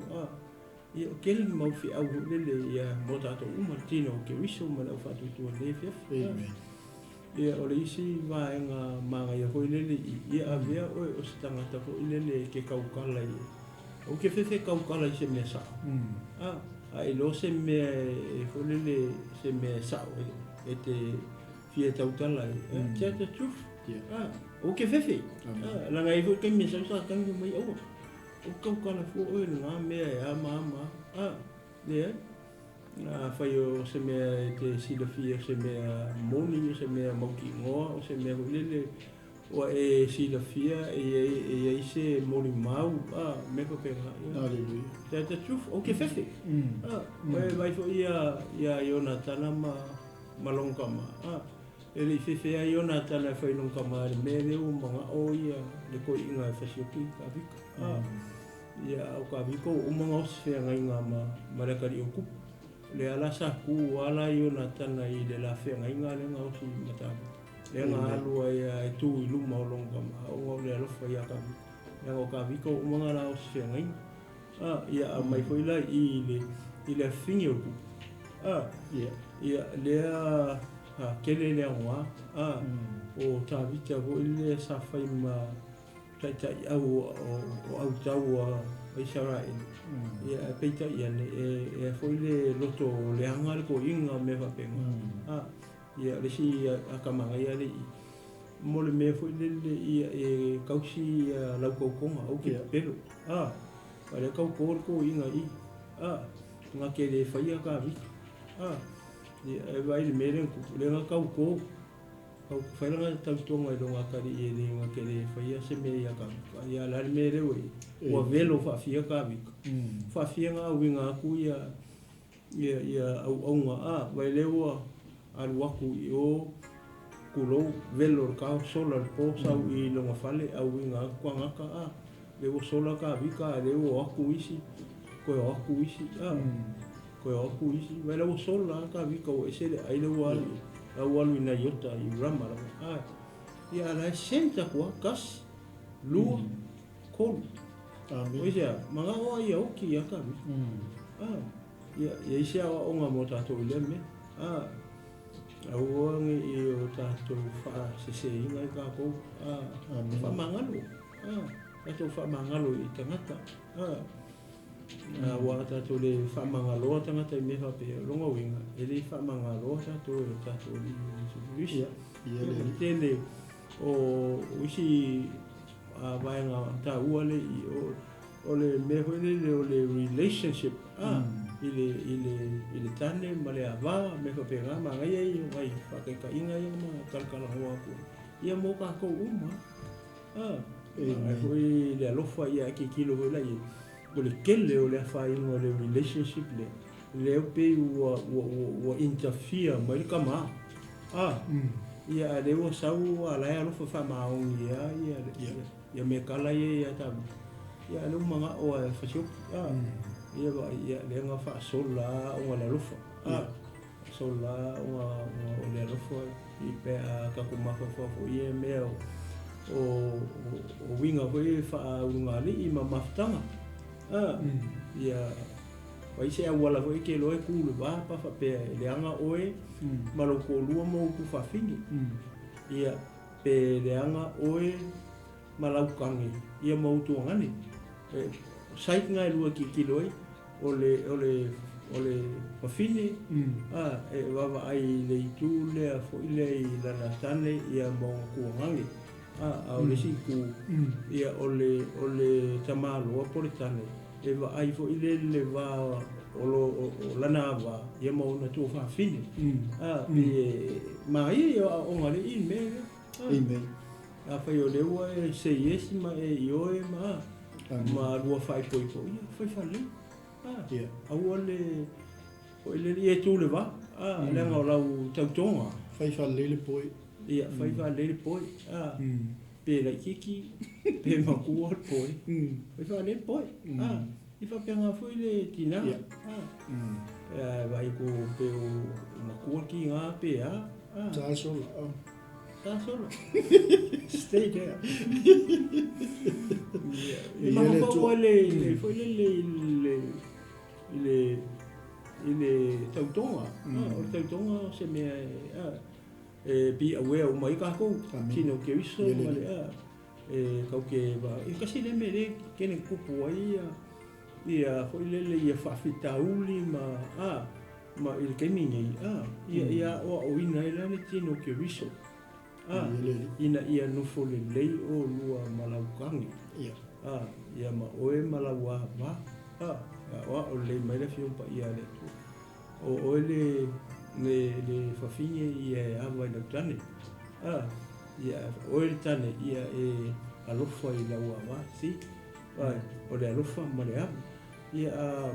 ia o kele mau fi au lele ia mo tato tino ke wiso ma le fa tu le fia ia o le isi va nga manga ia foi lele ia avea o tangata ko lele ke kau kala ia o ke fe kau kala se me sa ai lo se me foi lele se me sa te fia tautala tia te tuf o ke fefe la ngai fu ke mi sa kan mai o kau kala fu o nga me ama le na fa yo se me te silafia se me moni se me moki ngo se me lele o e silafia e se moni mau me ko pe tia te tuf o ke fefe vai fo ia Jonathan malongkama ele fefe ai ona tala fai longkama me le o manga o ia le ko inga fasioki ka vika ia o ka viko o manga o se ngai nga ma le kari oku le ala sa ku ala ona tala i le la fe ngai nga le nga o si mata le nga alu ai tu i lu ma longkama o le lo fai ka vika o ka viko o manga la o se ngai ia mai foi la i le fingi oku ia lea kele lea wa o ta vita vo ile sa fai ma tai au tau ai Israel ia peita ia e foi le loto le hanga ko inga me va penga ia le si akamanga ia le mo le me foi le ia e kausi lau kokonga o ke pelo le kau ko inga i nga ke le fai ka vita e vai le mere ku le nga kau ko fai nga tau tonga i longa kari e le nga ke le fai se me ia ka ia la le mere we o velo fa fia ka vika fa fia nga winga ku ia au nga vai le wa al waku i o kulo velo ka solar po sa i longa fale au winga ku nga ka le o solar ka vika le o aku isi ko aku isi ko aku isi wala o sola ka vika o ese ai le wal ina yota i rama ia la senta ko kas lu kol oia manga o ia o ki aka ia isi o nga mota to le me au ngi i o ta to fa se inga ka ko fa manga lu tatou whaamangalo I tangata. Wa tatou le whaamangalo tangata I me whapea longa winga. E le whaamangalo tatou li supervisi. Tele o isi vaenga ta ua le o le me le o le relationship. Ile tane ma le ava me whapea ngā ma ngai ai ngai whakaika inga ia ma kalkala hoa ko. Ia mō kākou uma. Hoi le alofa ia ki kilo hoi lai. O le kele o le whainga o le relationship le. Le upe ua interfere mai le kama. Ia le ua sau a lai alofa whamaongi ia me kala ia tabu. Ia le umanga o a whasiop. Ia le nga whaasola o le alofa. Sola o le alofa I pea kakumaka whafo ia mea o winga hoi whaunga li I ma maftanga. Ia waise a wala hoi ke loe kulu wa pa whapea le anga oe maloko lua mo ku whawhingi. Ia pe le anga oe malaukangi ia mautuangani. Sait ngai lua ki loe o le whawhine e wawa ai le itu lea fo ile I lana tane ia maunga kuangangi. O le siku ia o le tamaloa pore tane e wa ai fo ile le wa o lana awa ia mauna tu whawhine. Ma ia o ngare I me. A whai o le ua e say yes ma e ioe ma rua whai poi poi. Whai whale. Aua le o ile I tu le wa. Le ngau lau tautonga. Whai whale le poi. Ia, whai whale le poi. Pe lai kiki, pe makua le poi. Whai whale le poi. I whapea ngā whui le tina. Vai ko pe o makua ki ngā pe a. Tā sola. Tā sola. Stay there. I maha whau le whai le tautonga. O le tautonga se mea be aware o mai kākou. Tino ke wiso ma le kau ke wa. Kasi le me le kene kupu ai ia hoi lele ia whawhitauli ma il kemingi. Ia o ina ilane tino ke wiso. Ina ia nufo le lei o lua malaukangi. Ia ma oe malaua wa. O le mai le fiumpa ia le tu. O le whawhinge ia awa I lau tane. Ia o le tane ia alofa I lau awa. Si? O le alofa ma le awa. Ia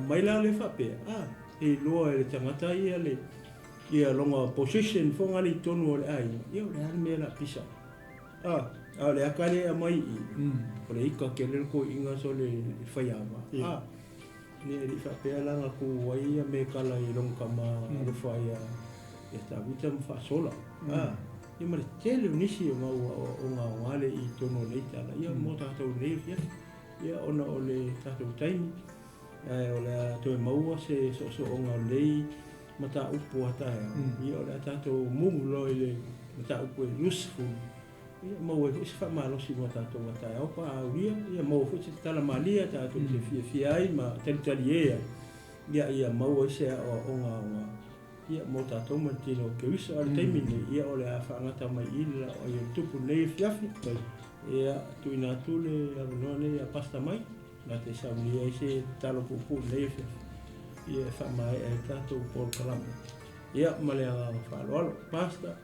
mai la le whapea. E loa le tangata ia longa position fonga li tonu o le ai. Ia o le hane mea la pisa. A le akale a mai I. O le ika ke le ko inga so le whaiawa. Ni li whapea langa ku wai a me kala I longa kama alofa ia tabuta mfasola. Ia mare tele unisi o ngā ngale I tono leitala. Ia mo tātou leifia. Ia ona o le tātou taimi. O le toi maua se so o ngā lei mata upu ataia. Ia o le tātou mungu loi le mata upu useful. Ia maua e se whamalosi mo tātou ataia. Opa auria. Ia maua fu se tala malia tātou se fia ai ma talitali ea. Ia maua se o ngā ia mo tātou ma tino ke wisa ale taimine. Ia o le a whaangata mai ila o ia tupu nei fiafi. Ia tuina atu le avanoa nei a pasta mai. Na te saunia I se talo pupu nei fiafi. Ia whamai e tātou Paul Kalama. Ia ma le a whaaloalo pasta.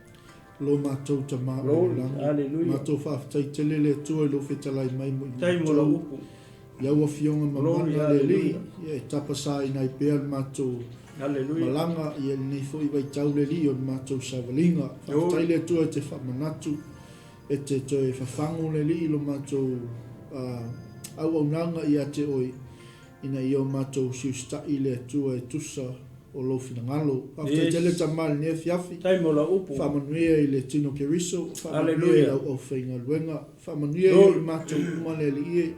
Lo mātou ta mātou. Aleluia. Mātou whaafatai tele le tua I lo whetalai mai mo. Taimo la upu. Iau a fionga mamana le li. Ia tapasa I nai pēr mātou. Aleluia. Malanga ia nei foi vai tau le li o mātou savalinga. Whaafatai le tua te whamanatu. E te toi whawhango le li lo mātou au nanga ia te oi. Ina I o mātou siustai le tua e tusa o lo finangalo. Whaafatai tele tamari ne fiafi. Taimo la upu. Whamanuia I le tino ke riso. Whamanuia I au whainga luenga. Whamanuia I mātou umane li ie.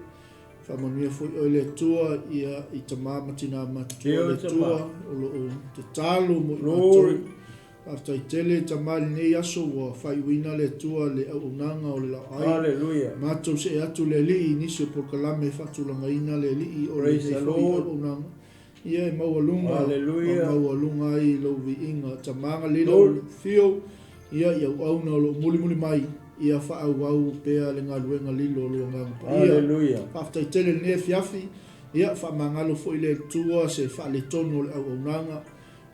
Whamanuia foi o le tua ia I tamā matina matua le tua o te talo mo I mātou. aftai tele tamali nei aso wa fai wina le tua le unanga o le la ai. Hallelujah. Mato se atu le li inisio por kalame fatulanga ina le li o le Praise the Lord. unanga. Ia e maualunga. Hallelujah. Maualunga ai lo vi inga tamanga lilo fio. Ia ia auna lo muli mai. Ia fa au pea le ngaluenga lilo lo nganga. Hallelujah. Aftai tele ne fiafi. Ia fa mangalo fo ile tua se fa le tono le unanga.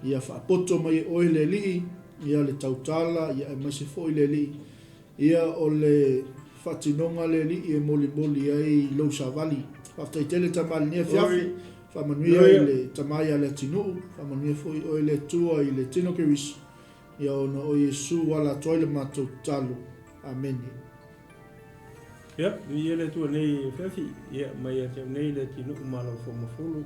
Ia fa poto mai o le li. Ia le tautala, ia e masi fo ile li. Ia o le fatinonga le li e moli ai lo savali. After tele tamali ne fiafi, fa manuia ile tamaya le tinu, fa manuia fo o ile tua ile tino keris. Ia ona o Yesu wala toile matou talu. Amen. Yep, ia tua nei fiafi, ia mai te nei le tinu malo fo mafulu.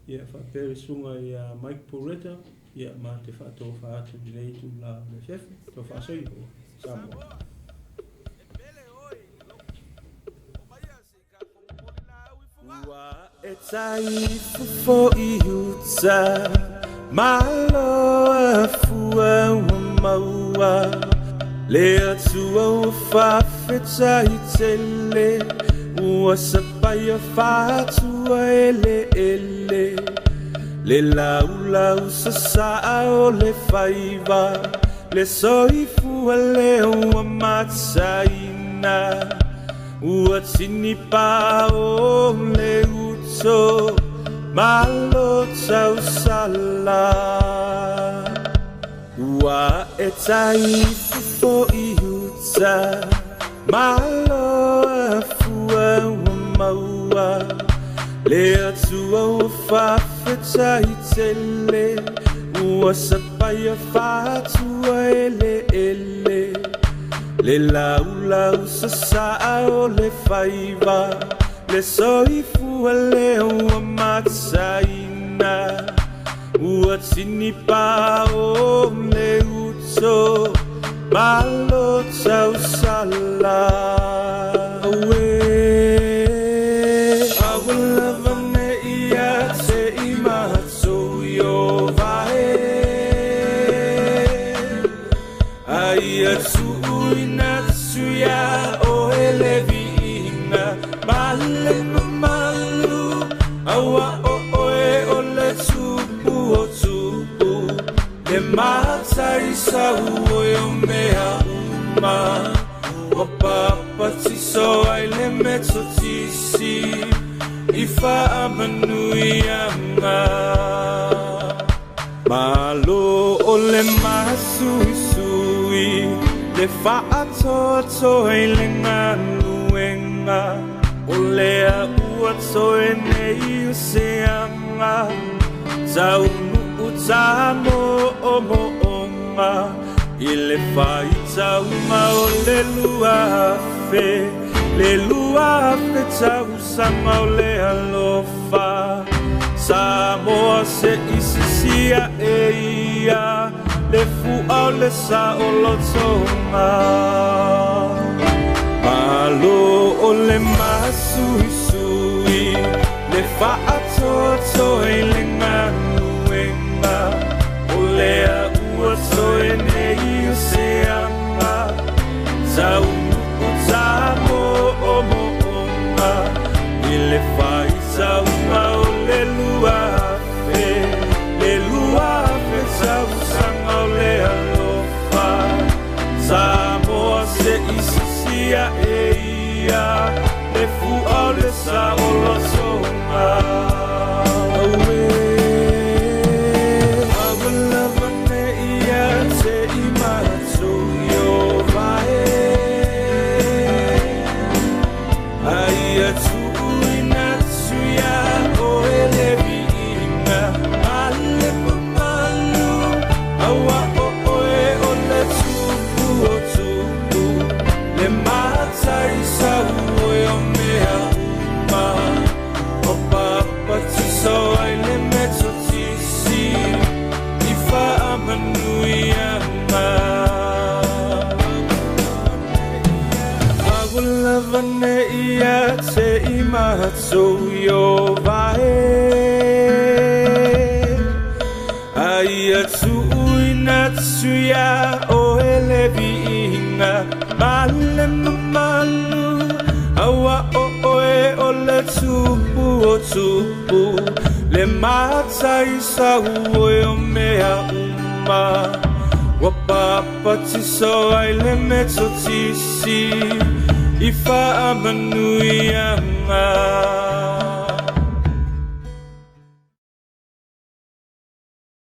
Ia fa pere sunga ia Mike Porretta. Ia ma te whātou whātu nei tu la le fiafi, tō whāsoi o Samoa. Ua e tai fufo I uta, malo a fua ua maua, le atua ua whawheta I tele, ua sapai a whātua ele. Le lau sa o le faiva, le soifua le ua matsaina, ua tini pa o le uto, malo tau sala. Ua e tai fufo I uta, malo a fua ua maua, le atua ua whawheta I tele, ua sapai a whātua ele. Le lau sa o le faiva, le soifua le ua matsaina, ua tini pa o le uto, malo tau sala. Matai sa uoyo mea uma, o papa tiso ai le meto tisi, ifa amanui anga. Malo o le masui, le whaatoto ai le ngaluenga, o lea ua toe nei o se anga, tau Tamo o moonga I fai tauma o le lua fe tau sama o le alofa Samoa se isisia ia le fua o le sa o lotonga Alo o le masui le whaatoto e le Olea ua soe nei o se anga Tau nuku tamo o moonga I le whai tauma o le luafe tau sanga o le alofa Samoa se isisia ia le fua o le sa o losonga So yo vae ai atu ina suya o ele vinga male malu awa o e o le tupu le matai sa o mea uma wapapa tiso ai le metotisi ifa amanuianga